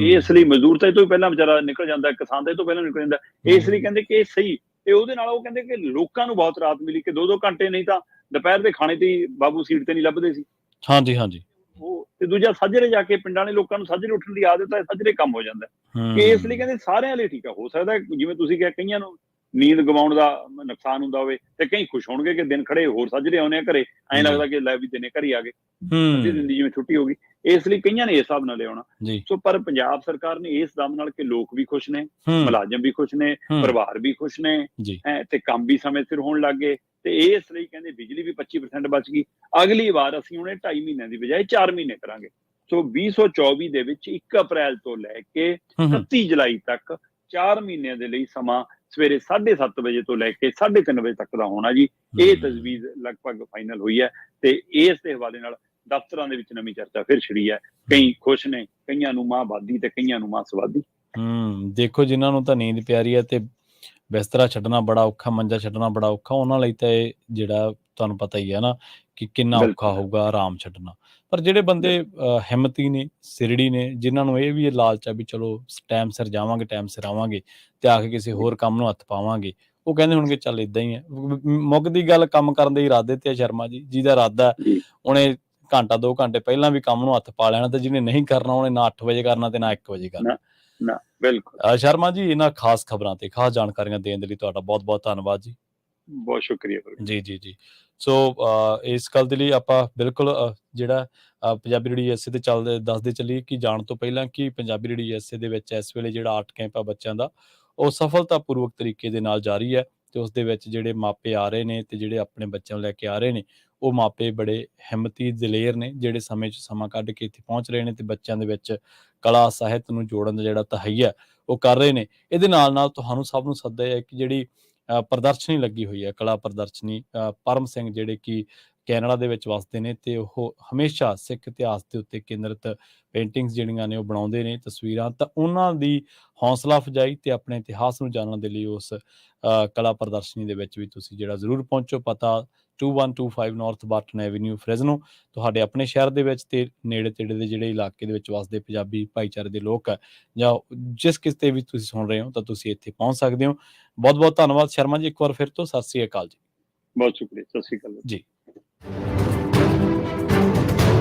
ਇਸ ਲਈ ਮਜ਼ਦੂਰ ਤਾਂ ਇਹ ਤੋਂ ਵੀ ਪਹਿਲਾਂ ਵਿਚਾਰਾ ਨਿਕਲ ਜਾਂਦਾ, ਕਿਸਾਨ ਤਾਂ ਇਹ ਤੋਂ ਪਹਿਲਾਂ ਨਿਕਲ ਜਾਂਦਾ। ਇਸ ਲਈ ਕਹਿੰਦੇ ਕਿ ਇਹ ਸਹੀ। ਤੇ ਉਹਦੇ ਨਾਲ ਉਹ ਕਹਿੰਦੇ ਕਿ ਲੋਕਾਂ ਨੂੰ ਬਹੁਤ ਰਾਹਤ ਮਿਲੀ ਕਿ 2-2 ਘੰਟੇ ਨਹੀਂ ਤਾਂ ਦੁਪਹਿਰ ਦੇ ਖਾਣੇ ਤੇ ਬਾਬੂ ਸੀਟ ਤੇ ਨਹੀਂ ਲੱਭਦੇ ਸੀ। ਹਾਂਜੀ। ਉਹ ਤੇ ਦੂਜਾ ਸਾਜਰੇ ਜਾ ਕੇ ਪਿੰਡਾਂ ਦੇ ਲੋਕਾਂ ਨੂੰ ਸਾਜਰੇ ਉੱਠਣ ਦੀ ਆਦਤ ਹੈ, ਸਾਜਰੇ ਕੰਮ ਹੋ ਜਾਂਦਾ। ਕਿ ਇਸ ਲਈ ਕਹਿੰਦੇ ਸਾਰਿਆਂ ਲਈ ਠੀਕ ਆ। ਹੋ ਸਕਦਾ ਜਿਵੇਂ ਤੁਸੀਂ ਕਿਹਾ ਕਈਆਂ ਨੂੰ ਨੀਂਦ ਗਵਾਉਣ ਦਾ ਨੁਕਸਾਨ ਹੁੰਦਾ ਹੋਵੇ, ਤੇ ਕਈ ਖੁਸ਼ ਹੋਣਗੇ ਕਿ ਦਿਨ ਖੜੇ ਹੋਰ ਸੱਜਰੇ ਆਉਂਦੇ ਆ ਘਰੇ, ਐਂ ਜੀ। ਲੱਗਦਾ ਕਿ ਲੈ ਵੀ ਦਿਨੇ ਘਰੇ ਆ ਗਏ, ਅੱਧੀ ਦਿਨ ਦੀ ਜਿਵੇਂ ਛੁੱਟੀ ਹੋ ਗਈ। ਇਸ ਲਈ ਕਈਆਂ ਨੇ ਇਸ ਹਿਸਾਬ ਨਾਲ ਲਿਆਉਣਾ। ਜੀ। ਸੋ ਪਰ ਪੰਜਾਬ ਸਰਕਾਰ ਨੇ ਇਸ ਦਮ ਨਾਲ ਕਿ ਲੋਕ ਵੀ ਖੁਸ਼ ਨੇ, ਹੂੰ ਮੁਲਾਜ਼ਮ ਵੀ ਖੁਸ਼ ਨੇ, ਹੂੰ ਪਰਿਵਾਰ ਵੀ ਖੁਸ਼ ਨੇ, ਜੀ। ਤੇ ਕੰਮ ਵੀ ਸਮੇਂ ਸਿਰ ਹੋਣ ਲੱਗ ਗਏ, ਤੇ ਇਸ ਲਈ ਕਹਿੰਦੇ ਬਿਜਲੀ ਵੀ 25% ਬਚ ਗਈ। ਅਗਲੀ ਵਾਰ ਅਸੀਂ ਹੁਣ 2.5 ਮਹੀਨਿਆਂ ਦੀ ਬਜਾਏ 4 ਮਹੀਨੇ ਕਰਾਂਗੇ। ਸੋ 2024 ਦੇ ਵਿੱਚ 1 ਅਪ੍ਰੈਲ ਤੋਂ ਲੈ ਕੇ 31 ਜੁਲਾਈ ਤੱਕ 4 ਮਹੀਨਿਆਂ ਦੇ ਲਈ ਸਮਾਂ ਸਵੇਰੇ 7:30 ਵਜੇ ਤੋਂ ਲੈ ਕੇ 3:30 ਵਜੇ ਤੱਕ ਦਾ ਹੋਣਾ ਜੀ। ਇਹ ਤਜਵੀਜ਼ ਲਗਭਗ ਫਾਈਨਲ ਹੋਈ ਹੈ, ਤੇ ਇਸ ਦੇ ਹਵਾਲੇ ਨਾਲ ਦਫ਼ਤਰਾਂ ਦੇ ਵਿੱਚ ਨਵੀਂ ਚਰਚਾ ਫਿਰ ਛਿੜੀ ਹੈ। ਕਈ ਖੁਸ਼ ਨੇ, ਕਈਆਂ ਨੂੰ ਮਾਂ ਵਾਦੀ ਤੇ ਕਈਆਂ ਨੂੰ ਮਾਂ ਸਵਾਦੀ। ਦੇਖੋ ਜਿਨ੍ਹਾਂ ਨੂੰ ਤਾਂ ਨੀਂਦ ਪਿਆਰੀ ਹੈ ਤੇ ਬਿਸਤਰਾ ਛੱਡਣਾ ਬੜਾ ਔਖਾ, ਮੰਜਾ ਛੱਡਣਾ ਬੜਾ ਔਖਾ, ਉਹਨਾਂ ਲਈ ਤਾਂ ਇਹ ਜਿਹੜਾ ਤੁਹਾਨੂੰ ਪਤਾ ਹੀ ਹੈ ਨਾ ਕਿ ਕਿੰਨਾ ਔਖਾ ਹੋਊਗਾ ਆਰਾਮ ਛੱਡਣਾ। ਪਰ ਜਿਹੜੇ ਬੰਦੇ ਹਿੰਮਤੀ ਨੇ, ਸਿਰੜੀ ਨੇ, ਜਿਨ੍ਹਾਂ ਨੂੰ ਇਹ ਵੀ ਲਾਲਚ ਆ ਵੀ ਚਲੋ ਟਾਈਮ ਸਿਰ ਜਾਵਾਂਗੇ, ਟਾਈਮ ਸਿਰ ਆਵਾਂਗੇ ਤੇ ਆ ਕੇ ਕਿਸੇ ਹੋਰ ਕੰਮ ਨੂੰ ਹੱਥ ਪਾਵਾਂਗੇ, ਉਹ ਕਹਿੰਦੇ ਹੋਣਗੇ ਚੱਲ ਇਦਾਂ ਹੀ ਹੈ। ਮੁੱਕਦੀ ਗੱਲ ਕੰਮ ਕਰਨ ਦੇ ਇਰਾਦੇ ਤੇ ਆ ਸ਼ਰਮਾ ਜੀ। ਜਿਹਦਾ ਇਰਾਦਾ ਉਹਨੇ ਘੰਟਾ 2 ਘੰਟੇ ਪਹਿਲਾਂ ਵੀ ਕੰਮ ਨੂੰ ਹੱਥ ਪਾ ਲੈਣਾ, ਤੇ ਜਿਹਨੇ ਨਹੀਂ ਕਰਨਾ ਉਹਨੇ ਨਾ 8 ਵਜੇ ਕਰਨਾ ਤੇ ਨਾ 1 ਵਜੇ ਕਰਨਾ। ਬਿਲਕੁਲ ਸ਼ਰਮਾ ਜੀ, ਇਹਨਾਂ ਖਾਸ ਖਬਰਾਂ ਤੇ ਖਾਸ ਜਾਣਕਾਰੀਆਂ ਦੇਣ ਦੇ ਲਈ ਤੁਹਾਡਾ ਬਹੁਤ ਬਹੁਤ ਧੰਨਵਾਦ ਜੀ। ਬਹੁਤ ਸ਼ੁਕਰੀਆ ਜੀ। ਸੋ ਇਸ ਗੱਲ ਦੇ ਲਈ ਆਪਾਂ ਬਿਲਕੁਲ ਜਿਹੜਾ ਪੰਜਾਬੀ ਰੇਡੀਓ USA ਤੇ ਦੱਸਦੇ ਚੱਲੀਏ ਕਿ ਜਾਣ ਤੋਂ ਪਹਿਲਾਂ ਕਿ ਪੰਜਾਬੀ ਰੇਡੀਓ USA ਦੇ ਵਿੱਚ ਇਸ ਵੇਲੇ ਜਿਹੜਾ ਆਰਟ ਕੈਂਪ ਆ ਬੱਚਿਆਂ ਦਾ, ਉਹ ਸਫਲਤਾਪੂਰਵਕ ਤਰੀਕੇ ਦੇ ਨਾਲ ਜਾਰੀ ਹੈ, ਤੇ ਉਸ ਦੇ ਵਿੱਚ ਜਿਹੜੇ ਮਾਪੇ ਆ ਰਹੇ ਨੇ ਤੇ ਜਿਹੜੇ ਆਪਣੇ ਬੱਚਿਆਂ ਨੂੰ ਲੈ ਕੇ ਆ ਰਹੇ ਨੇ, ਉਹ ਮਾਪੇ ਬੜੇ ਹਿੰਮਤੀ ਦਲੇਰ ਨੇ, ਜਿਹੜੇ ਸਮੇਂ 'ਚ ਸਮਾਂ ਕੱਢ ਕੇ ਇੱਥੇ ਪਹੁੰਚ ਰਹੇ ਨੇ ਤੇ ਬੱਚਿਆਂ ਦੇ ਵਿੱਚ ਕਲਾ ਸਾਹਿਤ ਨੂੰ ਜੋੜਨ ਦਾ ਜਿਹੜਾ ਤਹੱਈਆ ਉਹ ਕਰ ਰਹੇ ਨੇ। ਇਹਦੇ ਨਾਲ ਨਾਲ ਤੁਹਾਨੂੰ ਸਭ ਨੂੰ ਸੱਦਾ ਹੈ ਕਿ ਜਿਹੜੀ ਪ੍ਰਦਰਸ਼ਨੀ ਲੱਗੀ ਹੋਈ ਹੈ, ਕਲਾ ਪ੍ਰਦਰਸ਼ਨੀ, ਪਰਮ ਸਿੰਘ ਜਿਹੜੇ ਕਿ ਕੈਨੇਡਾ ਦੇ ਵਿੱਚ ਵਸਦੇ ਨੇ ਤੇ ਉਹ ਹਮੇਸ਼ਾ ਸਿੱਖ ਇਤਿਹਾਸ ਦੇ ਉੱਤੇ ਕੇਂਦਰਿਤ ਪੇਂਟਿੰਗਸ ਜਿਹੜੀਆਂ ਨੇ ਉਹ ਬਣਾਉਂਦੇ ਨੇ, ਤਸਵੀਰਾਂ, ਤਾਂ ਉਹਨਾਂ ਦੀ ਹੌਸਲਾ ਅਫਜ਼ਾਈ ਤੇ ਆਪਣੇ ਇਤਿਹਾਸ ਨੂੰ ਜਾਣਨ ਦੇ ਲਈ ਉਸ ਕਲਾ ਪ੍ਰਦਰਸ਼ਨੀ ਦੇ ਵਿੱਚ ਵੀ ਤੁਸੀਂ ਜਿਹੜਾ ਜ਼ਰੂਰ ਪਹੁੰਚੋ। ਪਤਾ 2125 ਨਾਰਥ ਬਾਰਟਨ ਐਵੀਨਿਊ, ਫ੍ਰੈਜ਼ਨੋ। ਤੁਹਾਡੇ ਆਪਣੇ ਸ਼ਹਿਰ ਦੇ ਵਿੱਚ ਤੇ ਨੇੜੇ ਤੇੜੇ ਦੇ ਜਿਹੜੇ ਇਲਾਕੇ ਦੇ ਵਿੱਚ ਵਸਦੇ ਪੰਜਾਬੀ ਭਾਈਚਾਰੇ ਦੇ ਲੋਕ ਹੈ, ਜਾਂ ਜਿਸ ਕਿਸ ਤੇ ਵੀ ਤੁਸੀਂ ਸੁਣ ਰਹੇ ਹੋ, ਤਾਂ ਤੁਸੀਂ ਇੱਥੇ ਪਹੁੰਚ ਸਕਦੇ ਹੋ। ਬਹੁਤ ਬਹੁਤ ਧੰਨਵਾਦ ਸ਼ਰਮਾ ਜੀ, ਇੱਕ ਵਾਰ ਫਿਰ ਤੋਂ ਸਤਿ ਸ੍ਰੀ ਅਕਾਲ ਜੀ। ਬਹੁਤ ਸ਼ੁਕਰੀਆ, ਸਤਿ ਸ੍ਰੀ ਅਕਾਲ ਜੀ।